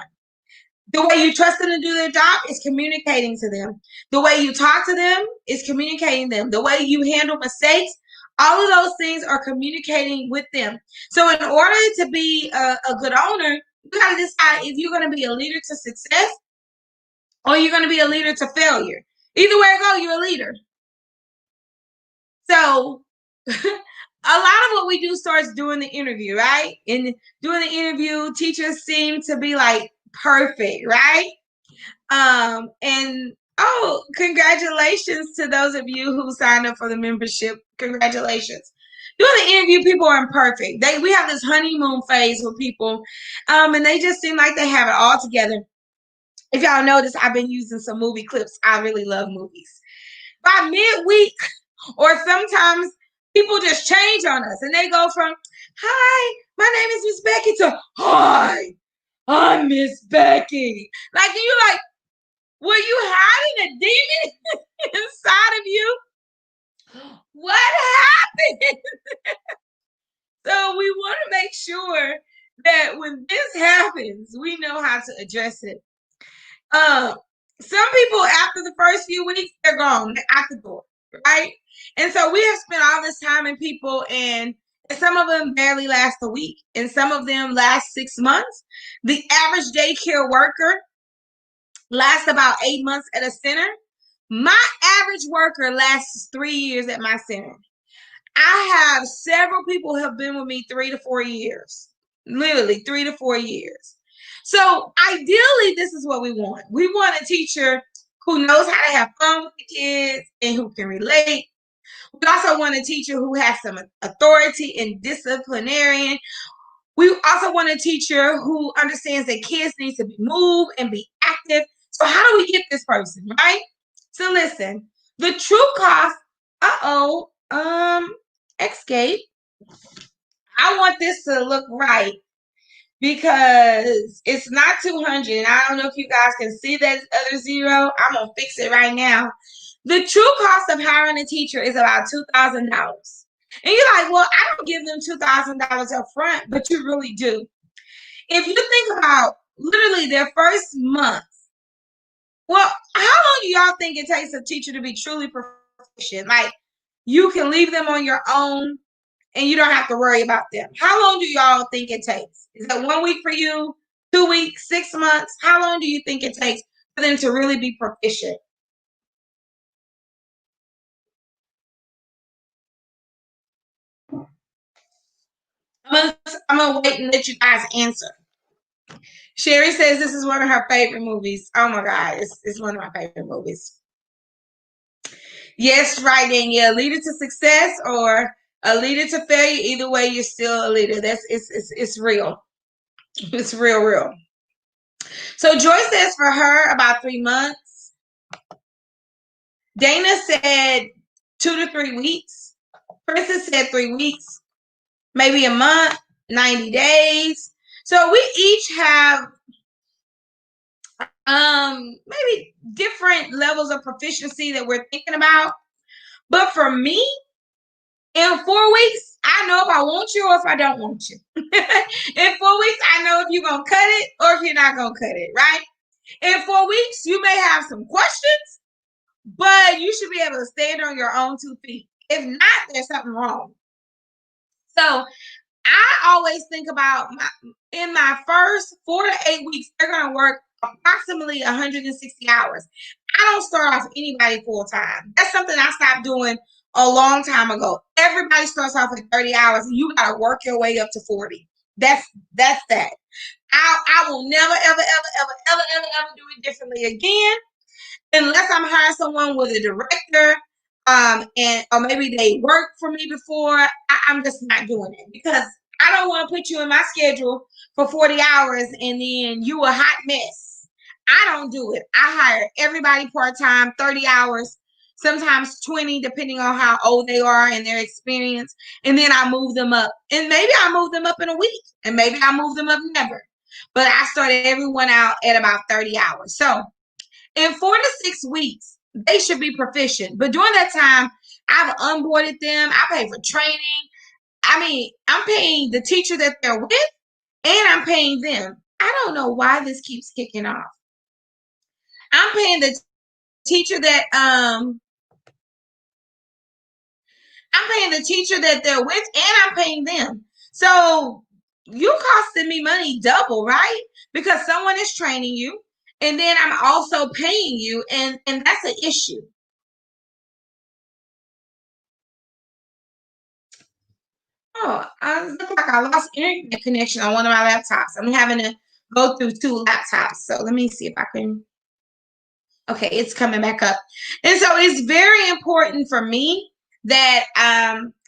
The way you trust them to do their job is communicating to them. The way you talk to them is communicating them. The way you handle mistakes, all of those things are communicating with them. So in order to be a good owner, you got to decide if you're going to be a leader to success or you're going to be a leader to failure. Either way it goes, you're a leader. So a lot of what we do starts during the interview, right? And during the interview, teachers seem to be like perfect, right? And oh, congratulations to those of you who signed up for the membership. Congratulations. During the interview, people aren't perfect. We have this honeymoon phase with people, and they just seem like they have it all together. If y'all notice, I've been using some movie clips. I really love movies. By midweek, or sometimes people just change on us and they go from, hi, my name is Miss Becky to, hi, I'm Miss Becky. Like, you're like, were you hiding a demon inside of you? What happened? So we want to make sure that when this happens, we know how to address it. Some people, after the first few weeks, they're gone, they're out the door, right? And so we have spent all this time in people, and some of them barely last a week, and some of them last 6 months. The average daycare worker lasts about 8 months at a center. My average worker lasts 3 years at my center. I have several people who have been with me 3 to 4 years, literally 3 to 4 years. So ideally, this is what we want. We want a teacher who knows how to have fun with the kids and who can relate. We also want a teacher who has some authority and disciplinarian. We also want a teacher who understands that kids need to be moved and be active. So how do we get this person, right? So listen, the true cost, escape. I want this to look right because it's not 200. I don't know if you guys can see that other zero. I'm going to fix it right now. The true cost of hiring a teacher is about $2,000. And you're like, well, I don't give them $2,000 up front, but you really do. If you think about literally their first month, well, how long do y'all think it takes a teacher to be truly proficient? Like, you can leave them on your own. and you don't have to worry about them. How long do y'all think it takes? Is that 1 week for you, 2 weeks, 6 months? How long do you think it takes for them to really be proficient? I'm gonna wait and let you guys answer. Sherry says this is one of her favorite movies. Oh my God, it's one of my favorite movies. Yes, right, Danielle. Leader to success or a leader to failure. Either way, you're still a leader. It's real. It's real. So Joy says for her about 3 months. Dana said 2 to 3 weeks. Princess said 3 weeks, maybe a month, 90 days. So we each have maybe different levels of proficiency that we're thinking about. But for me, in 4 weeks, I know if I want you or if I don't want you. In 4 weeks, I know if you're going to cut it or if you're not going to cut it, right? In 4 weeks, you may have some questions, but you should be able to stand on your own 2 feet. If not, there's something wrong. So I always think about in my first 4 to 8 weeks, they're going to work approximately 160 hours. I don't start off anybody full time. That's something I stopped doing a long time ago. Everybody starts off at 30 hours and you got to work your way up to 40. That's that. I will never, ever do it differently again unless I'm hiring someone with a director, and or maybe they worked for me before. I'm just not doing it because I don't want to put you in my schedule for 40 hours and then you a hot mess. I don't do it. I hire everybody part-time, 30 hours, sometimes 20, depending on how old they are and their experience. And then I move them up. And maybe I move them up in a week. And maybe I move them up never. But I started everyone out at about 30 hours. So in 4 to 6 weeks, they should be proficient. But during that time, I've onboarded them. I pay for training. I mean, I'm paying the teacher that they're with, and I'm paying them. I don't know why this keeps kicking off. I'm paying the teacher that they're with, and I'm paying them. So you costing me money double, right? Because someone is training you, and then I'm also paying you, and that's an issue. Oh, I look like I lost internet connection on one of my laptops. I'm having to go through 2 laptops. So let me see if I can. Okay, it's coming back up. And so it's very important for me that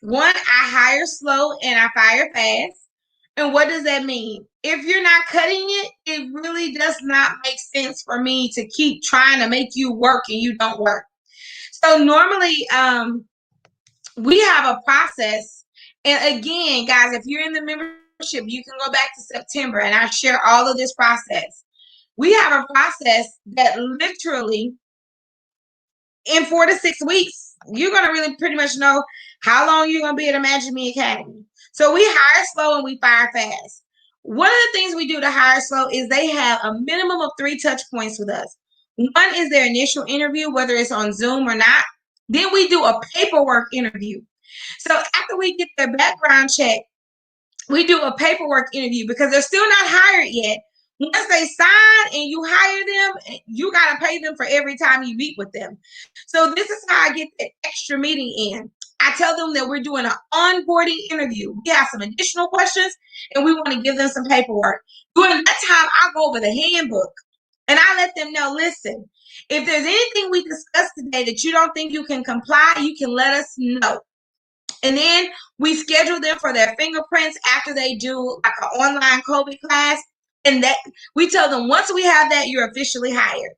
one, I hire slow and I fire fast. And what does that mean? If you're not cutting it, it really does not make sense for me to keep trying to make you work and you don't work. So normally we have a process. And again, guys, if you're in the membership, you can go back to September and I share all of this process. We have a process that literally in 4 to 6 weeks, you're going to really pretty much know how long you're going to be at Imagine Me Academy. So we hire slow and we fire fast. One of the things we do to hire slow is they have a minimum of 3 touch points with us. One is their initial interview, whether it's on Zoom or not. Then we do a paperwork interview. So after we get their background check, we do a paperwork interview because they're still not hired yet. Once they sign and you hire them, you got to pay them for every time you meet with them. So this is how I get the extra meeting in. I tell them that we're doing an onboarding interview. We have some additional questions and we want to give them some paperwork. During that time, I go over the handbook and I let them know, listen, if there's anything we discussed today that you don't think you can comply, you can let us know. And then we schedule them for their fingerprints after they do like an online COVID class. And that we tell them once we have that, you're officially hired.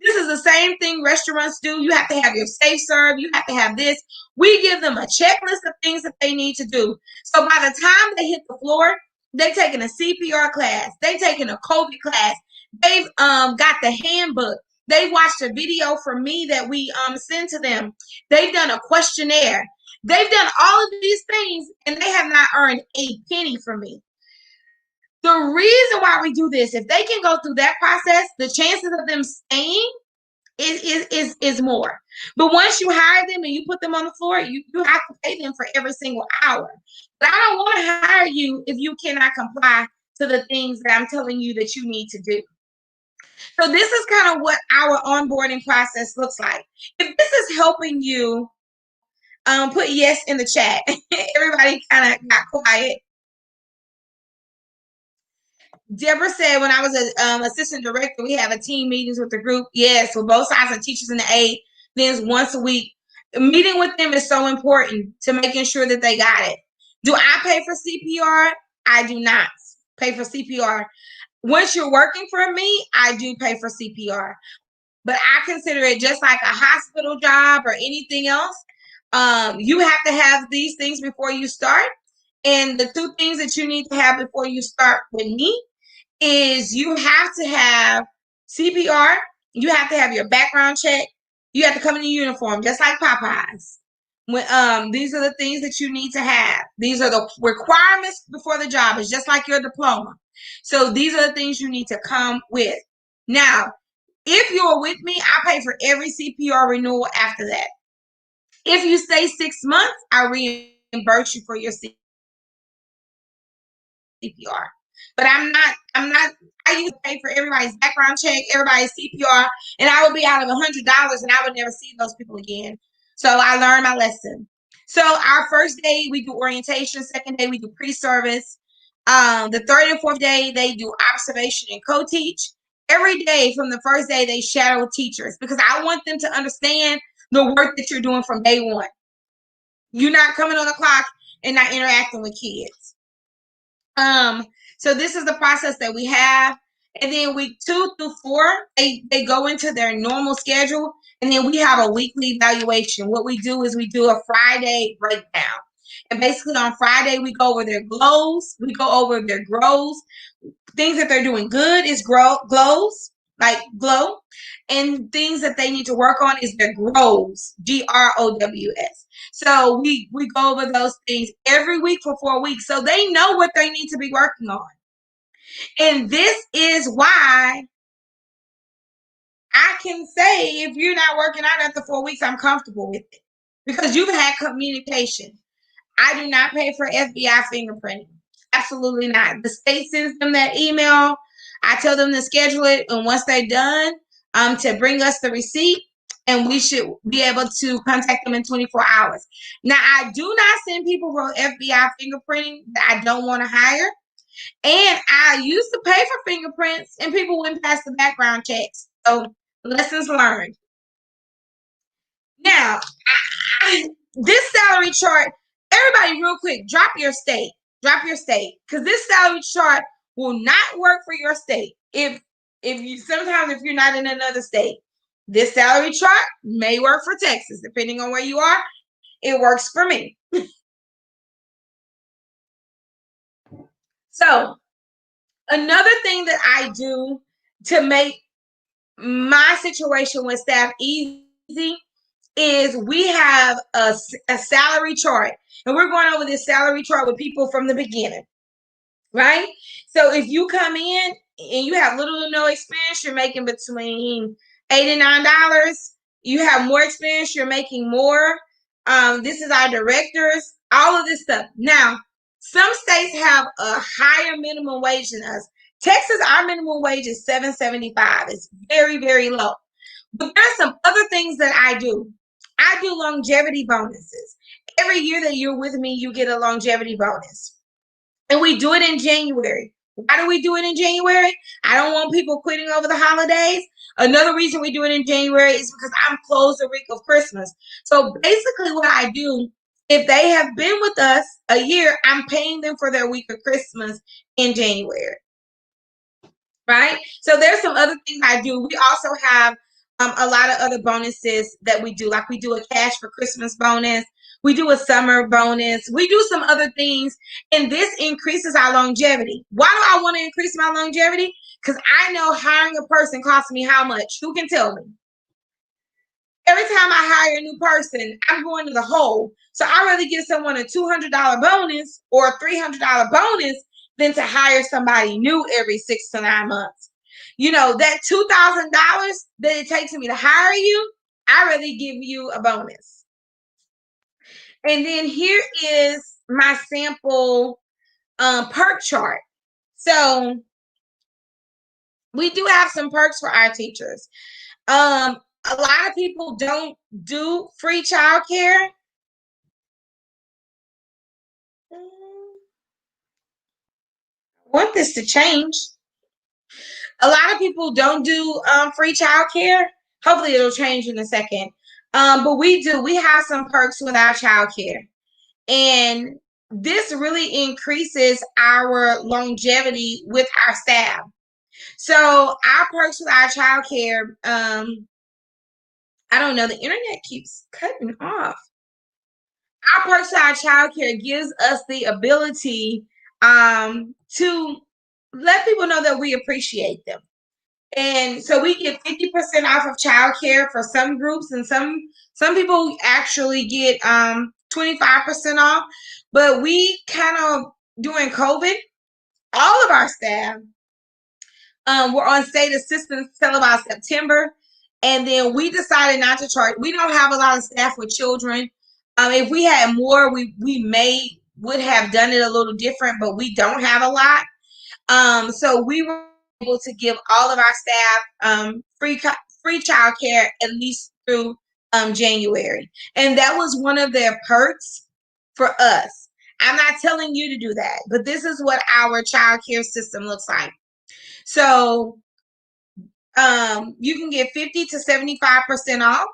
This is the same thing restaurants do. You have to have your safe serve. You have to have this. We give them a checklist of things that they need to do. So by the time they hit the floor, they've taken a CPR class. They've taken a COVID class. They've got the handbook. They watched a video from me that we send to them. They've done a questionnaire. They've done all of these things, and they have not earned a penny from me. The reason why we do this, if they can go through that process, the chances of them staying is more. But once you hire them and you put them on the floor, you have to pay them for every single hour. But I don't want to hire you if you cannot comply to the things that I'm telling you that you need to do. So this is kind of what our onboarding process looks like. If this is helping you, put yes in the chat. Everybody kind of got quiet. Deborah said, when I was an assistant director, we have a team meetings with the group. Yes, with both sides of teachers and the aide, then once a week. Meeting with them is so important to making sure that they got it. Do I pay for CPR? I do not pay for CPR. Once you're working for me, I do pay for CPR. But I consider it just like a hospital job or anything else. You have to have these things before you start. And the two things that you need to have before you start with me is you have to have CPR, you have to have your background check, you have to come in a uniform, just like Popeyes. These are the things that you need to have. These are the requirements before the job. It's just like your diploma. So these are the things you need to come with. Now, if you're with me, I pay for every CPR renewal after that. If you stay 6 months, I reimburse you for your CPR. But I used to pay for everybody's background check, everybody's CPR, and I would be out of $100 and I would never see those people again. So I learned my lesson. So our first day, we do orientation. Second day, we do pre-service. The third and fourth day, they do observation and co-teach. Every day from the first day, they shadow teachers because I want them to understand the work that you're doing from day one. You're not coming on the clock and not interacting with kids. So this is the process that we have. And then week 2 through 4, they go into their normal schedule. And then we have a weekly evaluation. What we do is we do a Friday breakdown. And basically on Friday, we go over their glows. We go over their grows. Things that they're doing good is glows, like glow. And things that they need to work on is their grows, GROWS. So we go over those things every week for 4 weeks so they know what they need to be working on. And this is why I can say if you're not working out after 4 weeks, I'm comfortable with it because you've had communication. I do not pay for FBI fingerprinting. Absolutely not. The state sends them that email. I tell them to schedule it, and once they're done, to bring us the receipt, and we should be able to contact them in 24 hours. Now, I do not send people for FBI fingerprinting that I don't want to hire. And I used to pay for fingerprints, and people wouldn't pass the background checks. So, lessons learned. Now, this salary chart, everybody real quick, drop your state. Drop your state. Because this salary chart will not work for your state. If you're not in another state. This salary chart may work for Texas, depending on where you are. It works for me. So, another thing that I do to make my situation with staff easy is we have a salary chart. And we're going over this salary chart with people from the beginning, right? So if you come in and you have little to no experience, you're making between $8 and $9. You have more experience, you're making more. This is our directors, all of this stuff. Now, some states have a higher minimum wage than us. Texas, our minimum wage is $7.75. It's very, very low. But there are some other things that I do. I do longevity bonuses. Every year that you're with me, you get a longevity bonus. And we do it in January. Why do we do it in January? I don't want people quitting over the holidays. Another reason we do it in January is because I'm closed the week of Christmas. So basically what I do, if they have been with us a year, I'm paying them for their week of Christmas in January. Right? So there's some other things I do. We also have a lot of other bonuses that we do. Like we do a cash for Christmas bonus. We do a summer bonus. We do some other things. And this increases our longevity. Why do I want to increase my longevity? Because I know hiring a person costs me how much? Who can tell me? Every time I hire a new person, I'm going to the hole. So I'd rather give someone a $200 bonus or a $300 bonus than to hire somebody new every 6 to 9 months. You know, that $2,000 that it takes me to hire you, I really give you a bonus. And then here is my sample perk chart. So we do have some perks for our teachers. A lot of people don't do free childcare. I want this to change. A lot of people don't do free childcare. Hopefully it'll change in a second. But we do. We have some perks with our childcare. And this really increases our longevity with our staff. So our perks with our childcare, I don't know, the internet keeps cutting off. Our perks with our childcare gives us the ability to let people know that we appreciate them. And so we get 50% off of childcare for some groups, and some people actually get 25% off. But we kind of, during COVID, all of our staff were on state assistance till about September. And then we decided not to charge. We don't have a lot of staff with children. If we had more, we would have done it a little different, but we don't have a lot. So we were able to give all of our staff free childcare at least through January. And that was one of their perks for us. I'm not telling you to do that, but this is what our childcare system looks like. So you can get 50 to 75% off.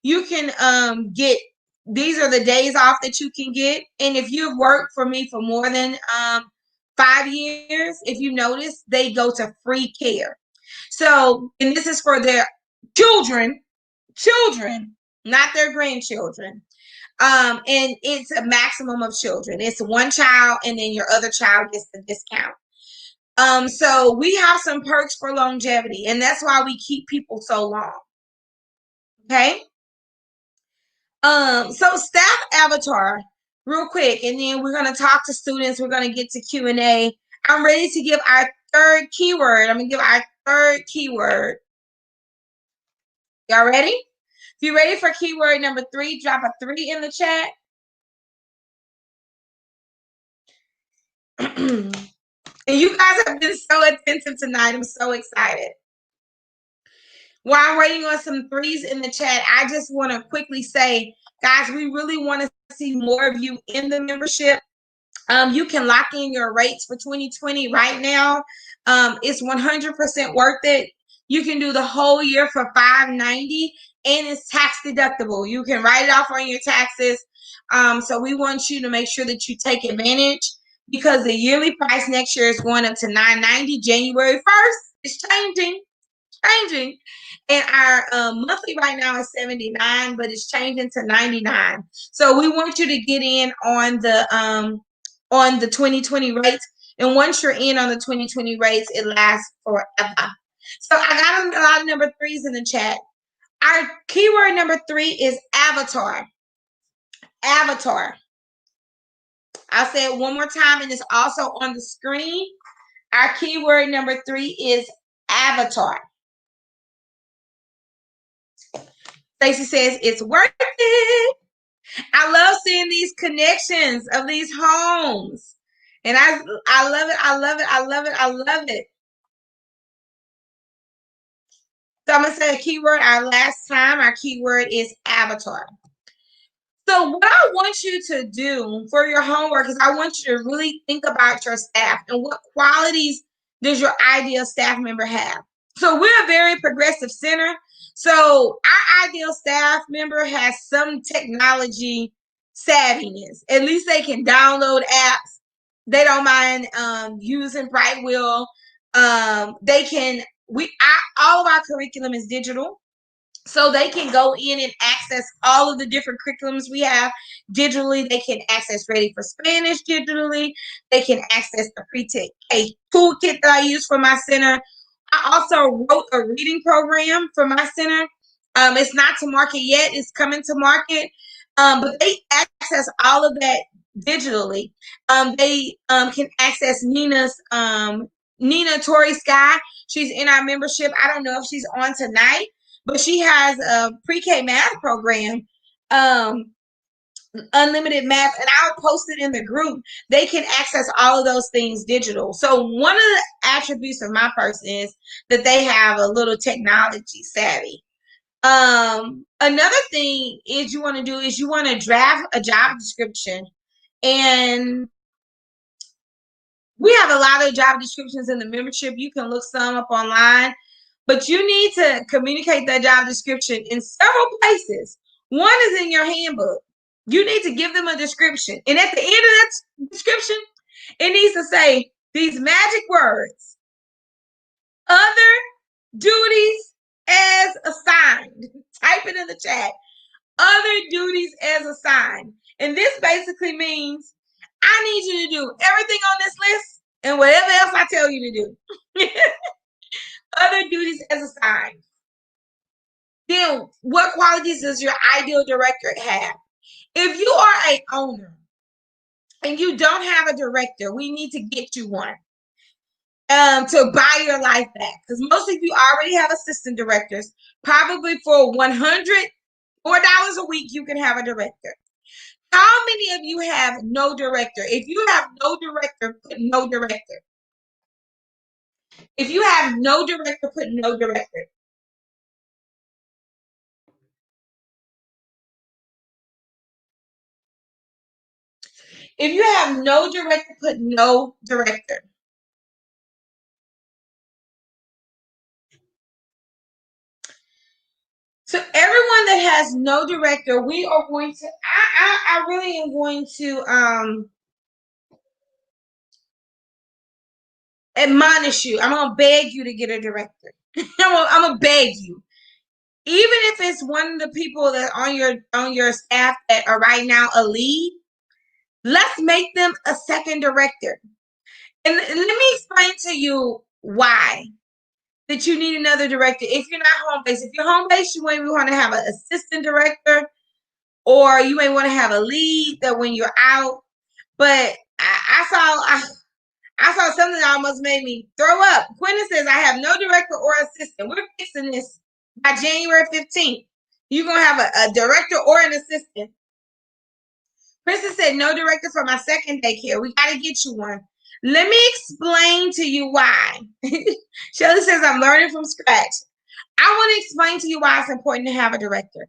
You can get, these are the days off that you can get. And if you've worked for me for more than 5 years, if you notice, they go to free care. So, and this is for their children, not their grandchildren. And it's a maximum of children. It's one child, and then your other child gets the discount. So we have some perks for longevity, and that's why we keep people so long. Okay. So staff avatar, real quick, and then we're gonna talk to students. We're gonna get to Q&A. I'm ready to give our third keyword. I'm gonna give our third keyword. Y'all ready? If you're ready for keyword number 3, drop a 3 in the chat. And you guys have been so attentive tonight. I'm so excited. While I'm waiting on some 3s in the chat, I just want to quickly say, guys, we really want to see more of you in the membership. You can lock in your rates for 2020 right now. It's 100% worth it. You can do the whole year for $590, and it's tax deductible. You can write it off on your taxes. So we want you to make sure that you take advantage, because the yearly price next year is going up to $990. January 1st, it's changing. And our monthly right now is $79, but it's changing to $99. So we want you to get in on the 2020 rates. And once you're in on the 2020 rates, it lasts forever. So I got a lot of number 3s in the chat. Our keyword number 3 is avatar. Avatar. I'll say it one more time, and it's also on the screen. Our keyword number 3 is avatar. Stacey says it's worth it. I love seeing these connections of these homes. And I love it. I love it. I love it. I love it. So I'm going to say a keyword our last time. Our keyword is avatar. So what I want you to do for your homework is I want you to really think about your staff and what qualities does your ideal staff member have. So we're a very progressive center. So our ideal staff member has some technology savviness. At least they can download apps. They don't mind using Brightwheel. They can, all of our curriculum is digital. So they can go in and access all of the different curriculums we have digitally. They can access Ready for Spanish digitally. They can access the pre-K toolkit that I use for my center. I also wrote a reading program for my center. It's not to market yet. It's coming to market. But they access all of that digitally. They can access Nina's Nina Tori Sky. She's in our membership. I don't know if she's on tonight, but she has a pre-K math program, unlimited math, and I'll post it in the group. They can access all of those things digital. So one of the attributes of my person is that they have a little technology savvy. Another thing is you want to do is you want to draft a job description, and we have a lot of job descriptions in the membership. You can look some up online, but you need to communicate that job description in several places. One is in your handbook. You need to give them a description. And at the end of that description, it needs to say these magic words: other duties as assigned. Type it in the chat. Other duties as assigned. And this basically means I need you to do everything on this list and whatever else I tell you to do. Other duties as assigned. Then what qualities does your ideal director have? If you are an owner and you don't have a director, we need to get you one to buy your life back. Because most of you already have assistant directors. Probably for $104 a week, you can have a director. How many of you have no director? If you have no director, put no director. If you have no director, put no director. If you have no director, put no director. So everyone that has no director, we are going to, I really am going to admonish you. I'm going to beg you to get a director. I'm going to beg you. Even if it's one of the people that on your staff that are right now a lead, let's make them a second director. And let me explain to you why that you need another director. If you're not home-based, if you're home-based, you may want to have an assistant director, or you may want to have a lead that when you're out. But I saw something that almost made me throw up. Quentin says, I have no director or assistant. We're fixing this by January 15th. You're going to have a director or an assistant. Princess said, no director for my second daycare. We got to get you one. Let me explain to you why. Shelley says, I'm learning from scratch. I want to explain to you why it's important to have a director.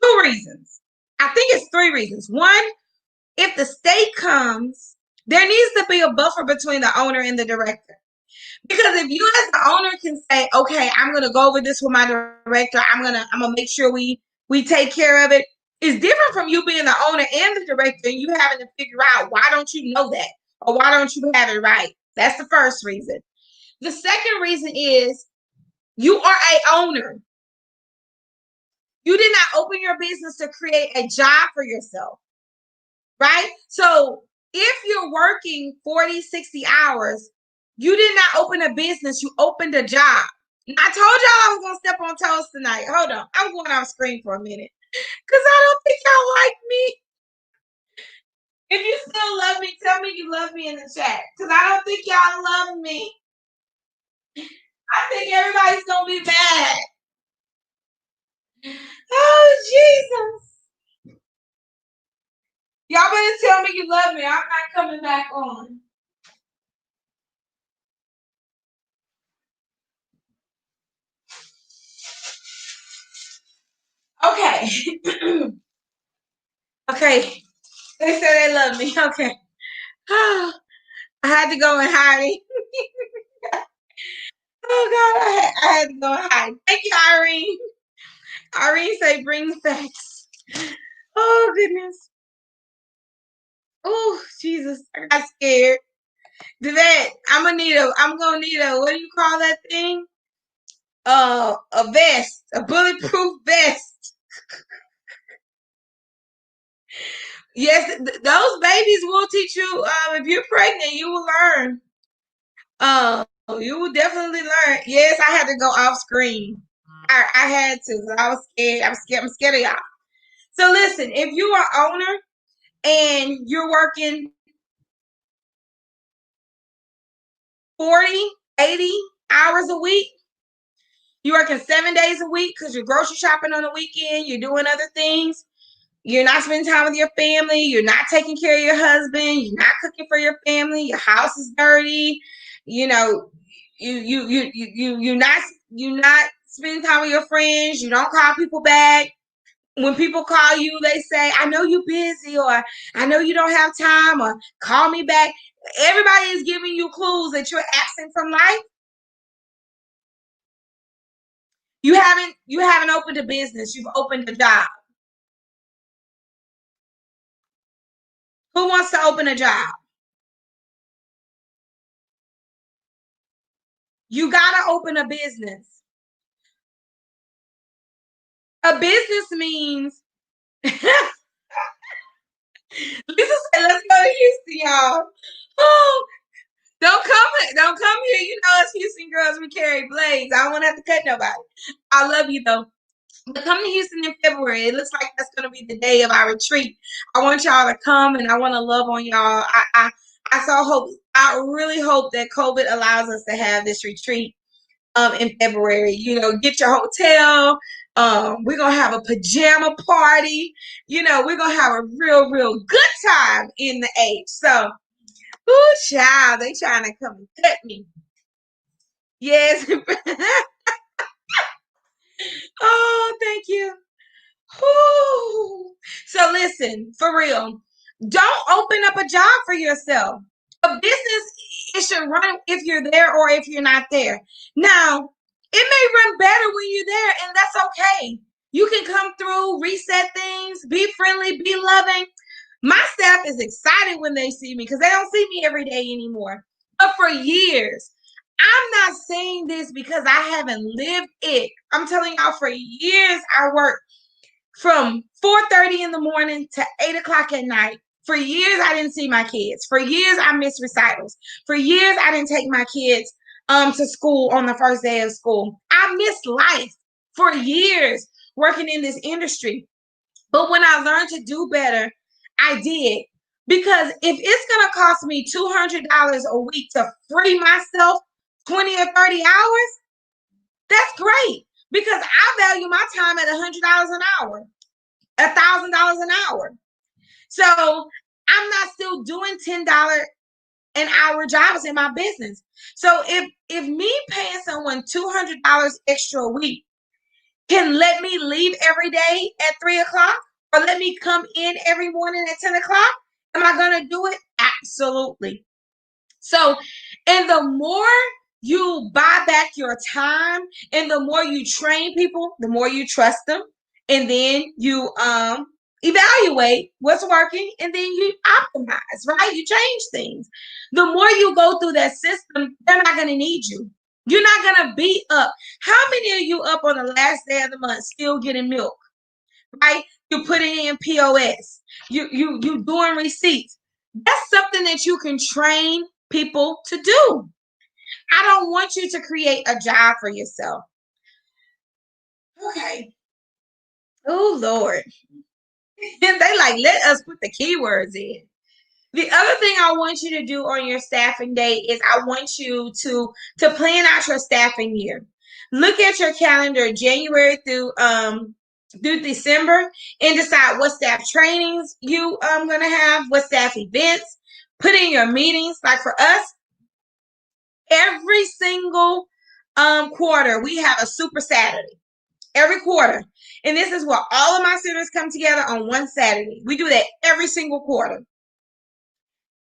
2 reasons. I think it's 3 reasons. One, if the state comes, there needs to be a buffer between the owner and the director. Because if you as the owner can say, okay, I'm going to go over this with my director, I'm going to make sure we take care of it. It's different from you being the owner and the director and you having to figure out, why don't you know that? Or why don't you have it right? That's the first reason. The second reason is you are an owner. You did not open your business to create a job for yourself, right? So if you're working 40, 60 hours, you did not open a business, you opened a job. I told y'all I was going to step on toes tonight. Hold on. I'm going off screen for a minute because I don't think y'all like me. If you still love me, tell me you love me in the chat because I don't think y'all love me. I think everybody's going to be mad. Oh, Jesus. Y'all better tell me you love me. I'm not coming back on. Okay. Okay. They said they love me. Okay. I had to go and hide. Oh God, I had to go and hide. Thank you, Irene. Irene say bring the facts. Oh goodness. Oh Jesus, I got scared. I'm gonna need a what do you call that thing? A vest, a bulletproof vest. Yes, those babies will teach you. If you're pregnant, you will learn. You will definitely learn. Yes, I had to go off screen. I had to. I was scared. I'm scared of y'all. So listen, if you are owner and you're working 40, 80 hours a week. You're working 7 days a week because you're grocery shopping on the weekend. You're doing other things. You're not spending time with your family. You're not taking care of your husband. You're not cooking for your family. Your house is dirty. You know, you're not spending time with your friends. You don't call people back. When people call you, they say, I know you're busy, or I know you don't have time, or call me back. Everybody is giving you clues that you're absent from life. You haven't opened a business. You've opened a job. Who wants to open a job? You gotta open a business. A business means Lisa said, let's go to Houston, y'all. Oh, don't come here. You know us Houston girls, we carry blades. I don't want to have to cut nobody. I love you though. But come to Houston in February. It looks like that's gonna be the day of our retreat. I want y'all to come, and I want to love on y'all. I so hope. I really hope that COVID allows us to have this retreat in February. You know, get your hotel. We're gonna have a pajama party. You know, we're gonna have a real, real good time in the H. So, ooh, child, they trying to come and cut me. Yes. Oh, thank you. Whew. So listen, for real, don't open up a job for yourself. A business, it should run if you're there or if you're not there. Now, it may run better when you're there, and that's okay. You can come through, reset things, be friendly, be loving. My staff is excited when they see me because they don't see me every day anymore. But for years, I'm not saying this because I haven't lived it. I'm telling y'all, for years, I worked from 4:30 in the morning to 8 o'clock at night. For years, I didn't see my kids. For years, I missed recitals. For years, I didn't take my kids to school on the first day of school. I missed life for years working in this industry. But when I learned to do better, I did. Because if it's going to cost me $200 a week to free myself 20 or 30 hours, that's great. Because I value my time at $100 an hour, $1,000 an hour. So I'm not still doing $10 an hour jobs in my business. So if me paying someone $200 extra a week can let me leave every day at 3 o'clock, or let me come in every morning at 10 o'clock, am I going to do it? Absolutely. So, and the more you buy back your time, and the more you train people, the more you trust them, and then you evaluate what's working, and then you optimize, right? You change things. The more you go through that system, they're not going to need you. You're not going to be up. How many of you up on the last day of the month still getting milk, right? You putting in POS. You doing receipts. That's something that you can train people to do. I don't want you to create a job for yourself. Okay. Oh, Lord. They like, let us put the keywords in. The other thing I want you to do on your staffing day is I want you to plan out your staffing year. Look at your calendar January through December, and decide what staff trainings you going to have, what staff events. Put in your meetings. Like for us, every single quarter, we have a Super Saturday. Every quarter. And this is where all of my students come together on one Saturday. We do that every single quarter.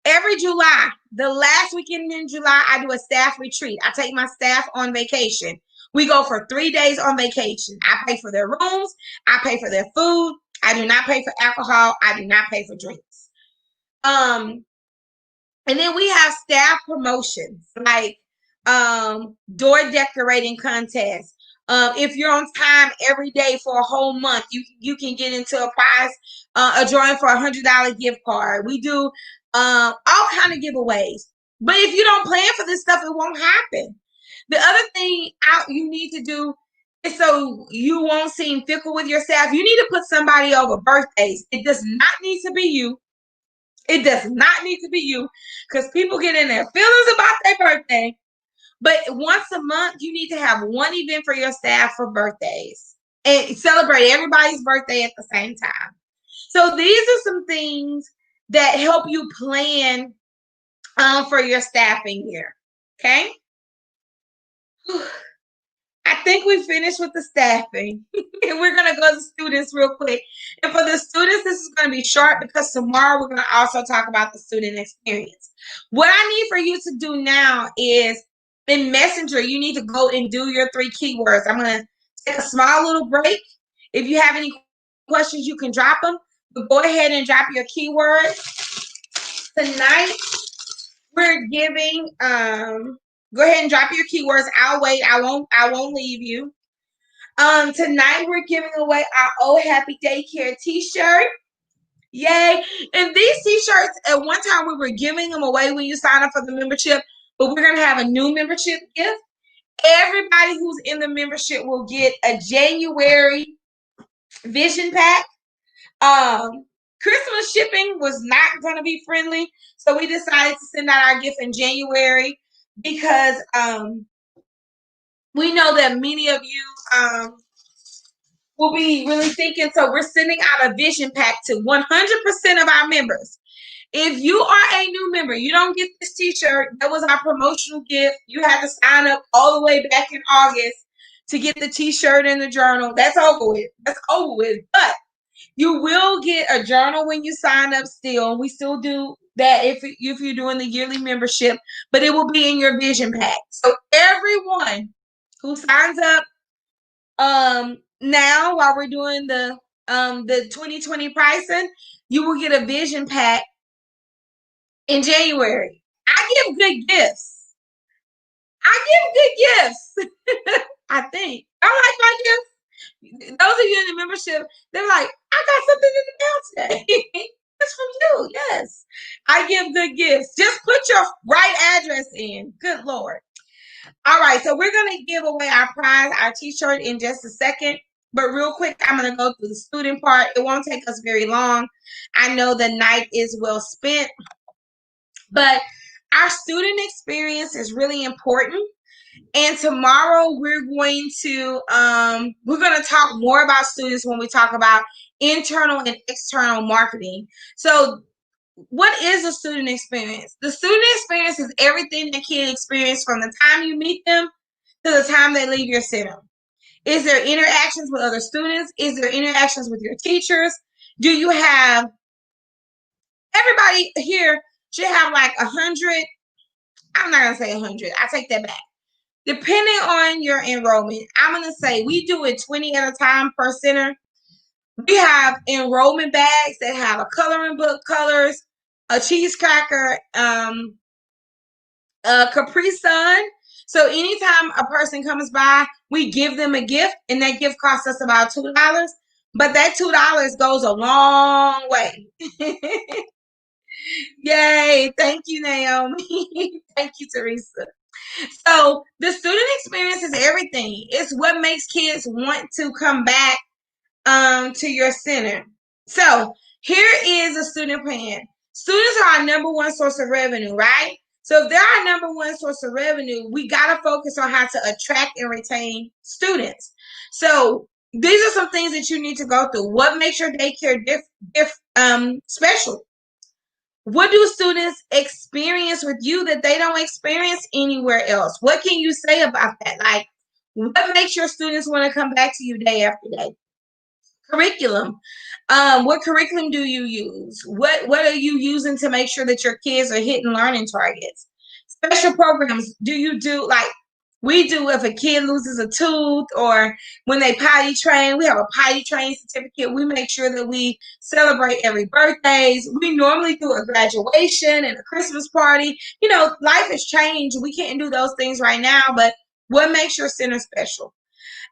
Every July, the last weekend in July, I do a staff retreat. I take my staff on vacation. We go for 3 days on vacation. I pay for their rooms. I pay for their food. I do not pay for alcohol. I do not pay for drinks. And then we have staff promotions like door decorating contests. If you're on time every day for a whole month, you can get into a prize, a drawing for $100 gift card. We do all kind of giveaways. But if you don't plan for this stuff, it won't happen. The other thing you need to do is, so you won't seem fickle with your staff, you need to put somebody over birthdays. It does not need to be you. It does not need to be you, because people get in their feelings about their birthday But once a month, you need to have one event for your staff for birthdays and celebrate everybody's birthday at the same time. So these are some things that help you plan for your staffing year. Okay. I think we finished with the staffing. And we're going to go to students real quick. And for the students, this is going to be short because tomorrow we're going to also talk about the student experience. What I need for you to do now is in Messenger, you need to go and do your 3 keywords. I'm going to take a small little break. If you have any questions, you can drop them. But go ahead and drop your keywords. Tonight, we're giving go ahead and drop your keywords. I'll wait. I won't leave you. Tonight we're giving away our Oh Happy Daycare t-shirt. Yay. And these t-shirts, at one time we were giving them away when you sign up for the membership, but we're going to have a new membership gift. Everybody who's in the membership will get a January vision pack. Christmas shipping was not going to be friendly, so we decided to send out our gift in January because we know that many of you will be really thinking. So we're sending out a vision pack to 100% of our members. If you are a new member, you don't get this t-shirt. That was our promotional gift. You had to sign up all the way back in August to get the t-shirt and the journal. That's over with. That's over with. But you will get a journal when you sign up still. We still do that if you're doing the yearly membership, but it will be in your vision pack. So everyone who signs up now while we're doing the 2020 pricing, you will get a vision pack in January. I give good gifts. I think. I like my gifts. Those of you in the membership, they're like, I got something in the mail today. It's from you. Yes. I give good gifts. Just put your right address in. Good Lord. All right. So we're going to give away our prize, our t-shirt in just a second. But real quick, I'm going to go through the student part. It won't take us very long. I know the night is well spent. But our student experience is really important. And tomorrow we're going to talk more about students when we talk about internal and external marketing. So what is a student experience? The student experience is everything the kid experiences from the time you meet them to the time they leave your center. Is there interactions with other students? Is there interactions with your teachers? Do you have, everybody here should have like 100, I'm not going to say 100, I take that back. Depending on your enrollment, I'm going to say we do it 20 at a time per center. We have enrollment bags that have a coloring book, colors, a cheese cracker, a Capri Sun. So anytime a person comes by, we give them a gift, and that gift costs us about $2. But that $2 goes a long way. Yay. Thank you, Naomi. Thank you, Teresa. So the student experience is everything. It's what makes kids want to come back to your center. So here is a student plan. Students are our number one source of revenue, right? So if they're our number one source of revenue, we got to focus on how to attract and retain students. So these are some things that you need to go through. What makes your daycare special? What do students experience with you that they don't experience anywhere else? What can you say about that? Like, what makes your students want to come back to you day after day? Curriculum. What curriculum do you use? What are you using to make sure that your kids are hitting learning targets? Special programs. Do you do like we do if a kid loses a tooth or when they potty train? We have a potty train certificate. We make sure that we celebrate every birthdays. We normally do a graduation and a Christmas party. You know, life has changed. We can't do those things right now, but what makes your center special?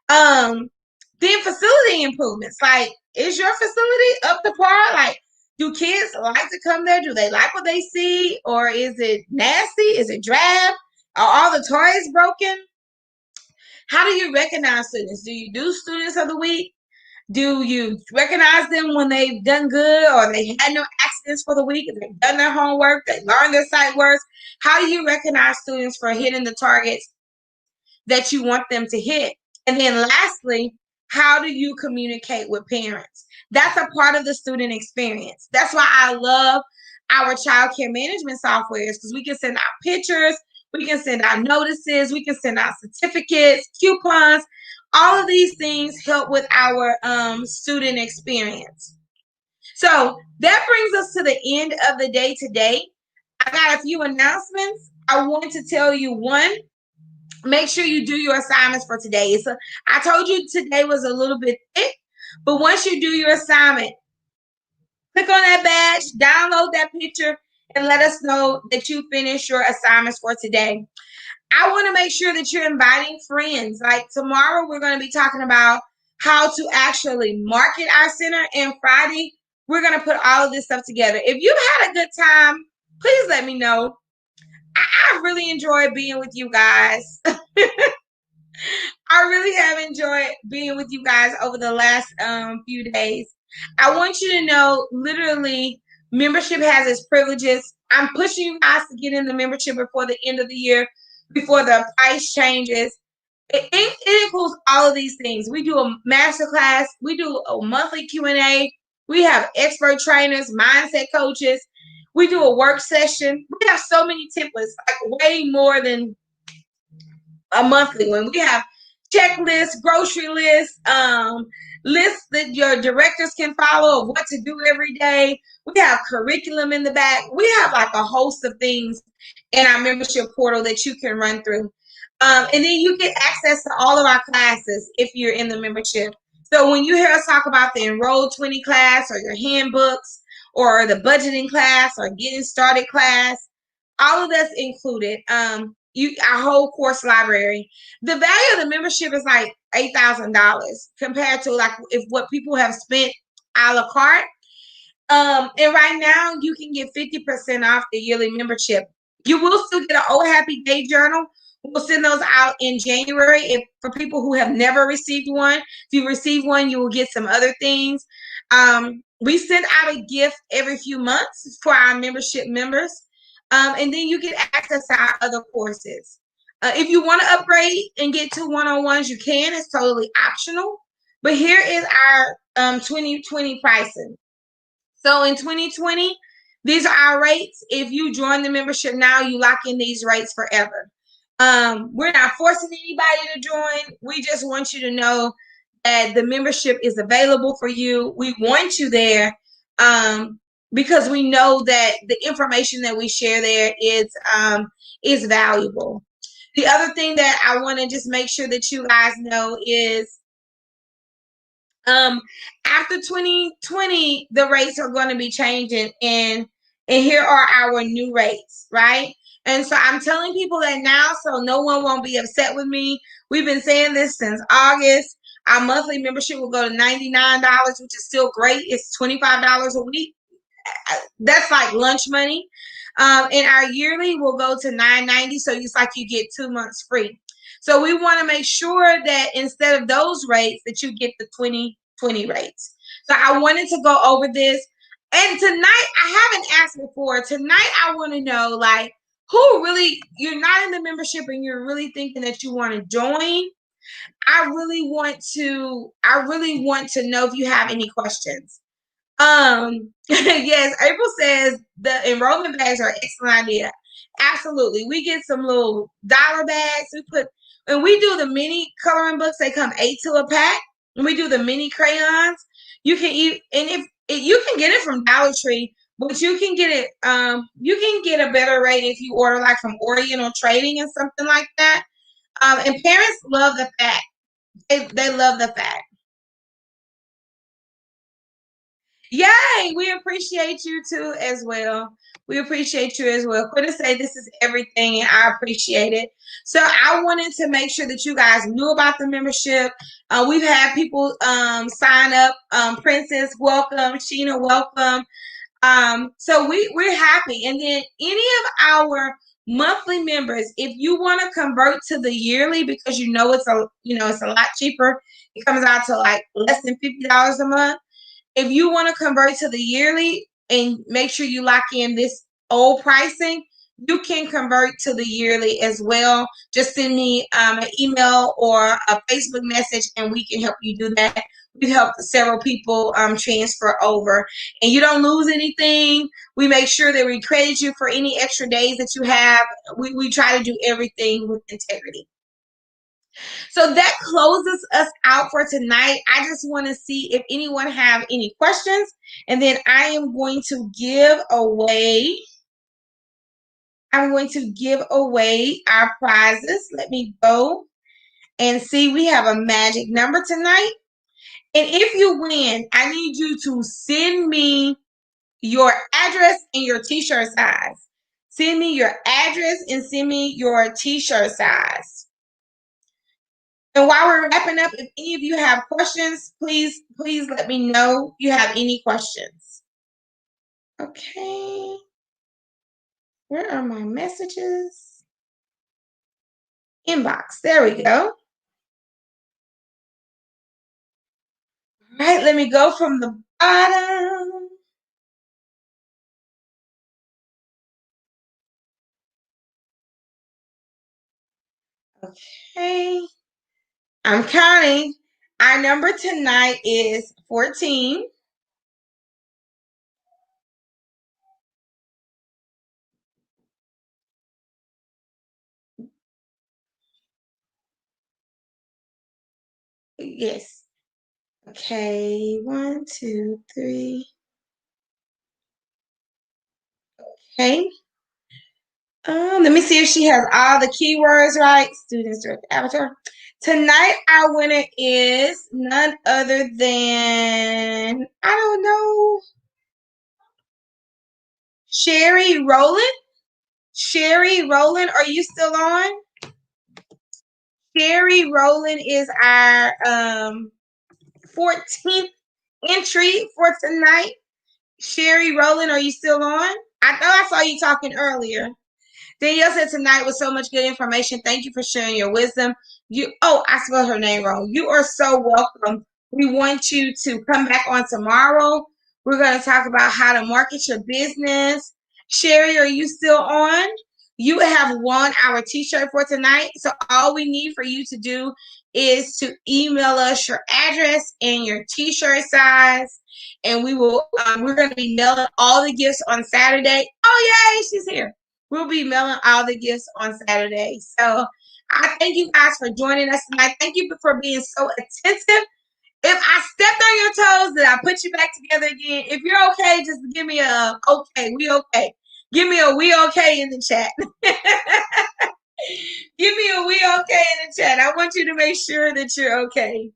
Then facility improvements. Like, is your facility up to par? Like, do kids like to come there? Do they like what they see? Or is it nasty? Is it drab? Are all the toys broken? How do you recognize students? Do you do students of the week? Do you recognize them when they've done good or they had no accidents for the week? If they've done their homework, they learned their sight words. How do you recognize students for hitting the targets that you want them to hit? And then lastly, how do you communicate with parents? That's a part of the student experience. That's why I love our childcare management softwares, because we can send out pictures, we can send out notices, we can send out certificates, coupons. All of these things help with our student experience. So that brings us to the end of the day today. I got a few announcements. I want to tell you, one, make sure you do your assignments for today. I told you today was a little bit thick, but once you do your assignment, click on that badge, download that picture, and let us know that you finished your assignments for today. I want to make sure that you're inviting friends. Like tomorrow, we're going to be talking about how to actually market our center. And Friday, we're going to put all of this stuff together. If you've had a good time, please let me know. I really enjoyed being with you guys. I really have enjoyed being with you guys over the last few days. I want you to know, literally, membership has its privileges. I'm pushing you guys to get in the membership before the end of the year, before the price changes. It includes all of these things. We do a masterclass. We do a monthly Q&A. We have expert trainers, mindset coaches. We do a work session. We have so many templates, like way more than a monthly one. We have checklists, grocery lists, lists that your directors can follow of what to do every day. We have curriculum in the back. We have like a host of things in our membership portal that you can run through. And then you get access to all of our classes if you're in the membership. So when you hear us talk about the Enroll 20 class or your handbooks or the budgeting class or getting started class, all of that's included. Our whole course library. The value of the membership is like $8,000 compared to like if what people have spent a la carte. And right now you can get 50% off the yearly membership. You will still get an Oh Happy Day journal. We'll send those out in January. For people who have never received one, if you receive one, you will get some other things. We send out a gift every few months for our membership members. And then you get access to our other courses. If you want to upgrade and get 2 one-on-ones, you can. It's totally optional. But here is our 2020 pricing. So in 2020, these are our rates. If you join the membership now, you lock in these rates forever. We're not forcing anybody to join. We just want you to know that the membership is available for you. We want you there because we know that the information that we share there is valuable. The other thing that I want to just make sure that you guys know is after 2020, the rates are going to be changing, and here are our new rates, right? And so I'm telling people that now so no one won't be upset with me. We've been saying this since August. Our monthly membership will go to $99, which is still great. It's $25 a week. That's like lunch money. And our yearly will go to $9.90, so it's like you get 2 months free. So we want to make sure that instead of those rates, that you get the 2020 rates. So I wanted to go over this. And tonight, I haven't asked before. Tonight, I want to know, like, who really, you're not in the membership and you're really thinking that you want to join. I really want to know if you have any questions. Yes, April says the enrollment bags are an excellent idea. Absolutely. We get some little dollar bags. And we do the mini coloring books. They come 8 to a pack. And we do the mini crayons. You can you can get it from Dollar Tree, but you can get it, you can get a better rate if you order like from Oriental Trading and something like that. And parents love the fact. They love the fact. Yay! We appreciate you too as well. We appreciate you as well. Quit to say this is everything, and I appreciate it. So I wanted to make sure that you guys knew about the membership. We've had people sign up. Princess, welcome. Sheena, welcome. So we're happy. And then any of our monthly members, if you want to convert to the yearly because it's a lot cheaper, it comes out to like less than $50 a month. If you want to convert to the yearly and make sure you lock in this old pricing, you can convert to the yearly as well. Just send me an email or a Facebook message, and we can help you do that. We've helped several people transfer over, and you don't lose anything. We make sure that we credit you for any extra days that you have. We try to do everything with integrity. So that closes us out for tonight. I just want to see if anyone have any questions, and then I am going to give away. I'm going to give away our prizes. Let me go and see. We have a magic number tonight. And if you win, I need you to send me your address and your t-shirt size. Send me your address and send me your t-shirt size. And while we're wrapping up, if any of you have questions, please let me know if you have any questions. Okay. Where are my messages? Inbox. There we go. All right, let me go from the bottom. Okay. I'm counting. Our number tonight is 14. Yes. Okay. 1, 2, 3. Okay. Let me see if she has all the keywords right. Students direct avatar. Tonight, our winner is none other than, I don't know, Sherry Rowland. Sherry Rowland, are you still on? Sherry Rowland is our 14th entry for tonight. Sherry Rowland, are you still on? I thought I saw you talking earlier. Danielle said tonight was so much good information. Thank you for sharing your wisdom. I spelled her name wrong. You are so welcome. We want you to come back on tomorrow. We're going to talk about how to market your business. Sherry, are you still on? You have won our t-shirt for tonight. So all we need for you to do is to email us your address and your t-shirt size. And we will, we're going to be mailing all the gifts on Saturday. Oh, yay, she's here. We'll be mailing all the gifts on Saturday. So I thank you guys for joining us tonight. Thank you for being so attentive. If I stepped on your toes, did I put you back together again? If you're okay, just give me a okay. We okay. Give me a we okay in the chat. Give me a we okay in the chat. I want you to make sure that you're okay.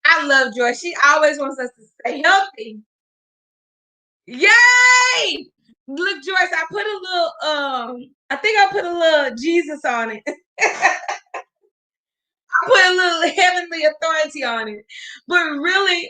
I love Joy. She always wants us to stay healthy. Yay! Look, Joyce, I put a little I think I put a little Jesus on it. I put a little heavenly authority on it. But really,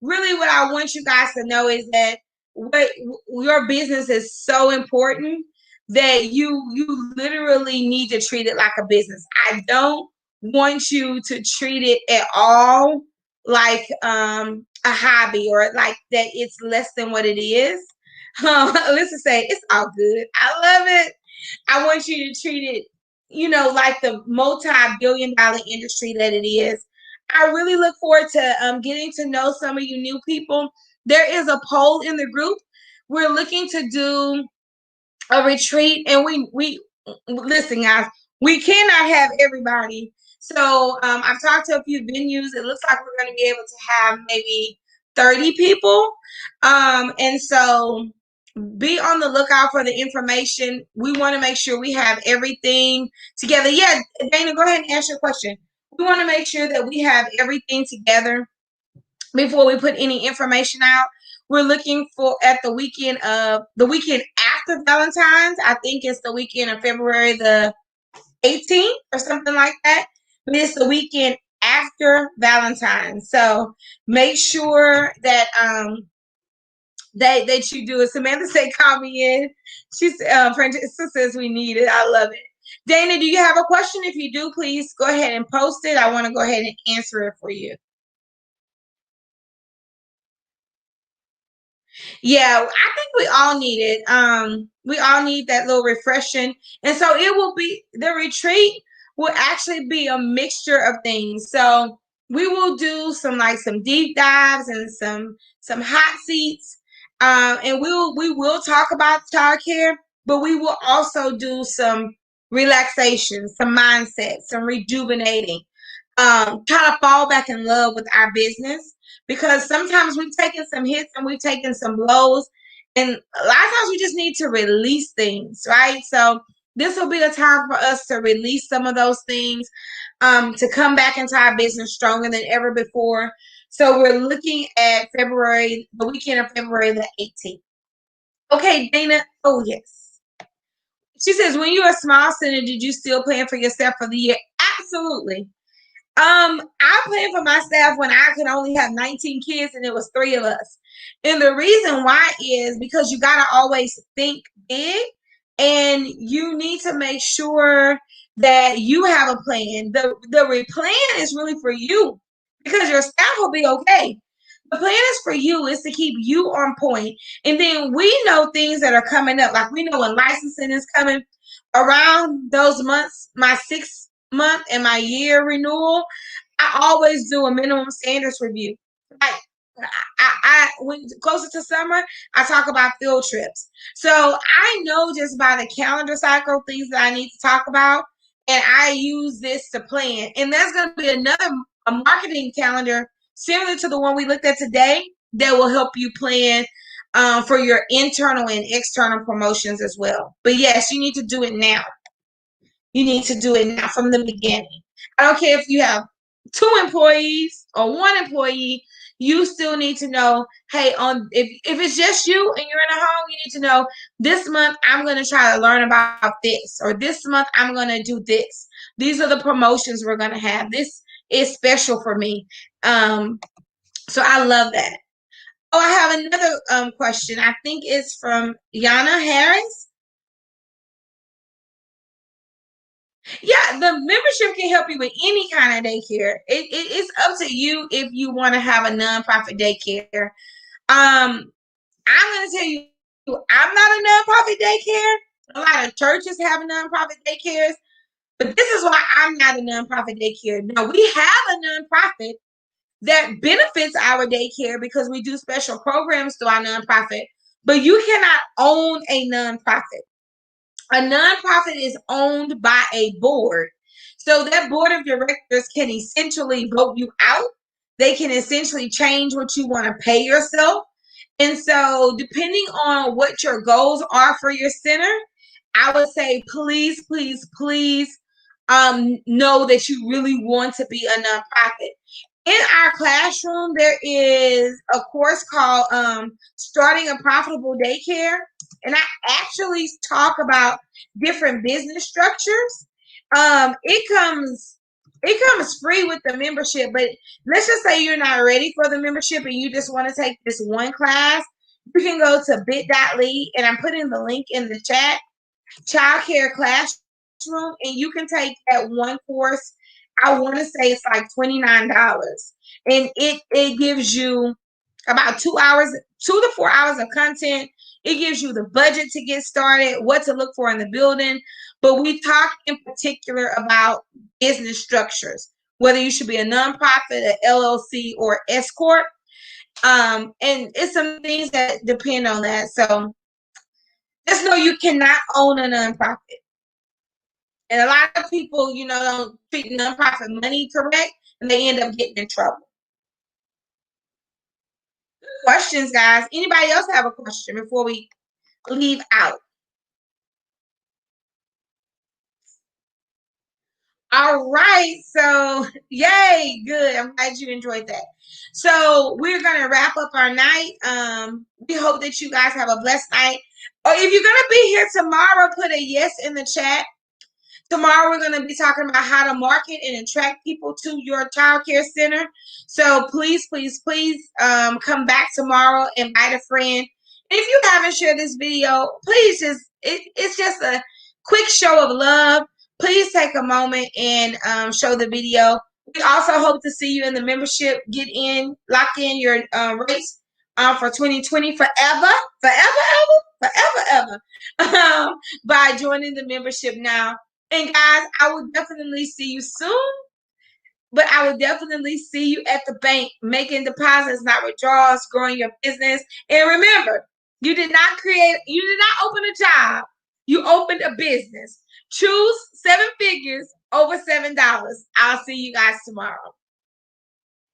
really what I want you guys to know is that what your business is so important that you literally need to treat it like a business. I don't want you to treat it at all like a hobby or like that it's less than what it is. Let's just say it's all good. I love it. I want you to treat it, like the multi-billion-dollar industry that it is. I really look forward to getting to know some of you new people. There is a poll in the group. We're looking to do a retreat, and we listen, guys. We cannot have everybody. So I've talked to a few venues. It looks like we're going to be able to have maybe 30 people. And so be on the lookout for the information. We want to make sure we have everything together. Yeah, Dana, go ahead and answer your question. We want to make sure that we have everything together before we put any information out. We're looking for at the weekend after Valentine's. I think it's the weekend of February the 18th or something like that. But it's the weekend after Valentine's. So make sure that that you do it. Samantha said, call me in. She's Francesca says we need it. I love it. Dana, do you have a question? If you do, please go ahead and post it. I want to go ahead and answer it for you. Yeah, I think we all need it. We all need that little refreshing. And so it will be, the retreat will actually be a mixture of things. So we will do some deep dives and some hot seats. And we will talk about childcare, but we will also do some relaxation, some mindset, some rejuvenating, try to fall back in love with our business, because sometimes we've taken some hits and we've taken some blows, and a lot of times we just need to release things, right? So this will be a time for us to release some of those things, to come back into our business stronger than ever before. So we're looking at February, the weekend of February the 18th. Okay, Dana. Oh, yes. She says, when you were a small center, did you still plan for yourself for the year? Absolutely. I planned for myself when I could only have 19 kids and it was 3 of us. And the reason why is because you got to always think big, and you need to make sure that you have a plan. The plan is really for you, because your staff will be okay. The plan is for you, is to keep you on point. And then we know things that are coming up. Like we know when licensing is coming around those months, my 6-month and my year renewal, I always do a minimum standards review. Like when closer to summer, I talk about field trips. So I know just by the calendar cycle things that I need to talk about, and I use this to plan. And there's going to be a marketing calendar similar to the one we looked at today that will help you plan for your internal and external promotions as well. But yes, you need to do it now. You need to do it now from the beginning. I don't care if you have 2 employees or 1 employee. You still need to know, hey, if it's just you and you're in a home, you need to know, this month I'm going to try to learn about this, or this month I'm going to do this. These are the promotions we're going to have. This is special for me. So I love that. Oh, I have another question. I think it's from Yana Harris. Yeah, the membership can help you with any kind of daycare. It's up to you if you want to have a nonprofit daycare. I'm going to tell you, I'm not a nonprofit daycare. A lot of churches have nonprofit daycares, but this is why I'm not a nonprofit daycare. Now, we have a nonprofit that benefits our daycare because we do special programs through our nonprofit, but you cannot own a nonprofit. A nonprofit is owned by a board. So that board of directors can essentially vote you out. They can essentially change what you want to pay yourself. And so depending on what your goals are for your center, I would say please, please, please know that you really want to be a nonprofit. In our classroom, there is a course called Starting a Profitable Daycare. And I actually talk about different business structures. It comes free with the membership, but let's just say you're not ready for the membership and you just want to take this one class. You can go to bit.ly, and I'm putting the link in the chat, Childcare Classroom, and you can take that one course. I want to say it's like $29, and it gives you about 2 hours, 2 to 4 hours of content. It gives you the budget to get started, what to look for in the building. But we talk in particular about business structures, whether you should be a nonprofit, an LLC, or S corp. And it's some things that depend on that. So just know you cannot own a nonprofit. And a lot of people, don't treat nonprofit money correct, and they end up getting in trouble. Questions, guys? Anybody else have a question before we leave out? All right. So, yay. Good. I'm glad you enjoyed that. So, we're going to wrap up our night. We hope that you guys have a blessed night. Or if you're going to be here tomorrow, put a yes in the chat. Tomorrow, we're going to be talking about how to market and attract people to your child care center. So please, please, please come back tomorrow. Invite a friend. If you haven't shared this video, please it's just a quick show of love. Please take a moment and show the video. We also hope to see you in the membership. Lock in your rates for 2020 forever, by joining the membership now. And guys, I will definitely see you soon. But I will definitely see you at the bank making deposits, not withdrawals, growing your business. And remember, you did not open a job. You opened a business. Choose 7 figures over $7. I'll see you guys tomorrow.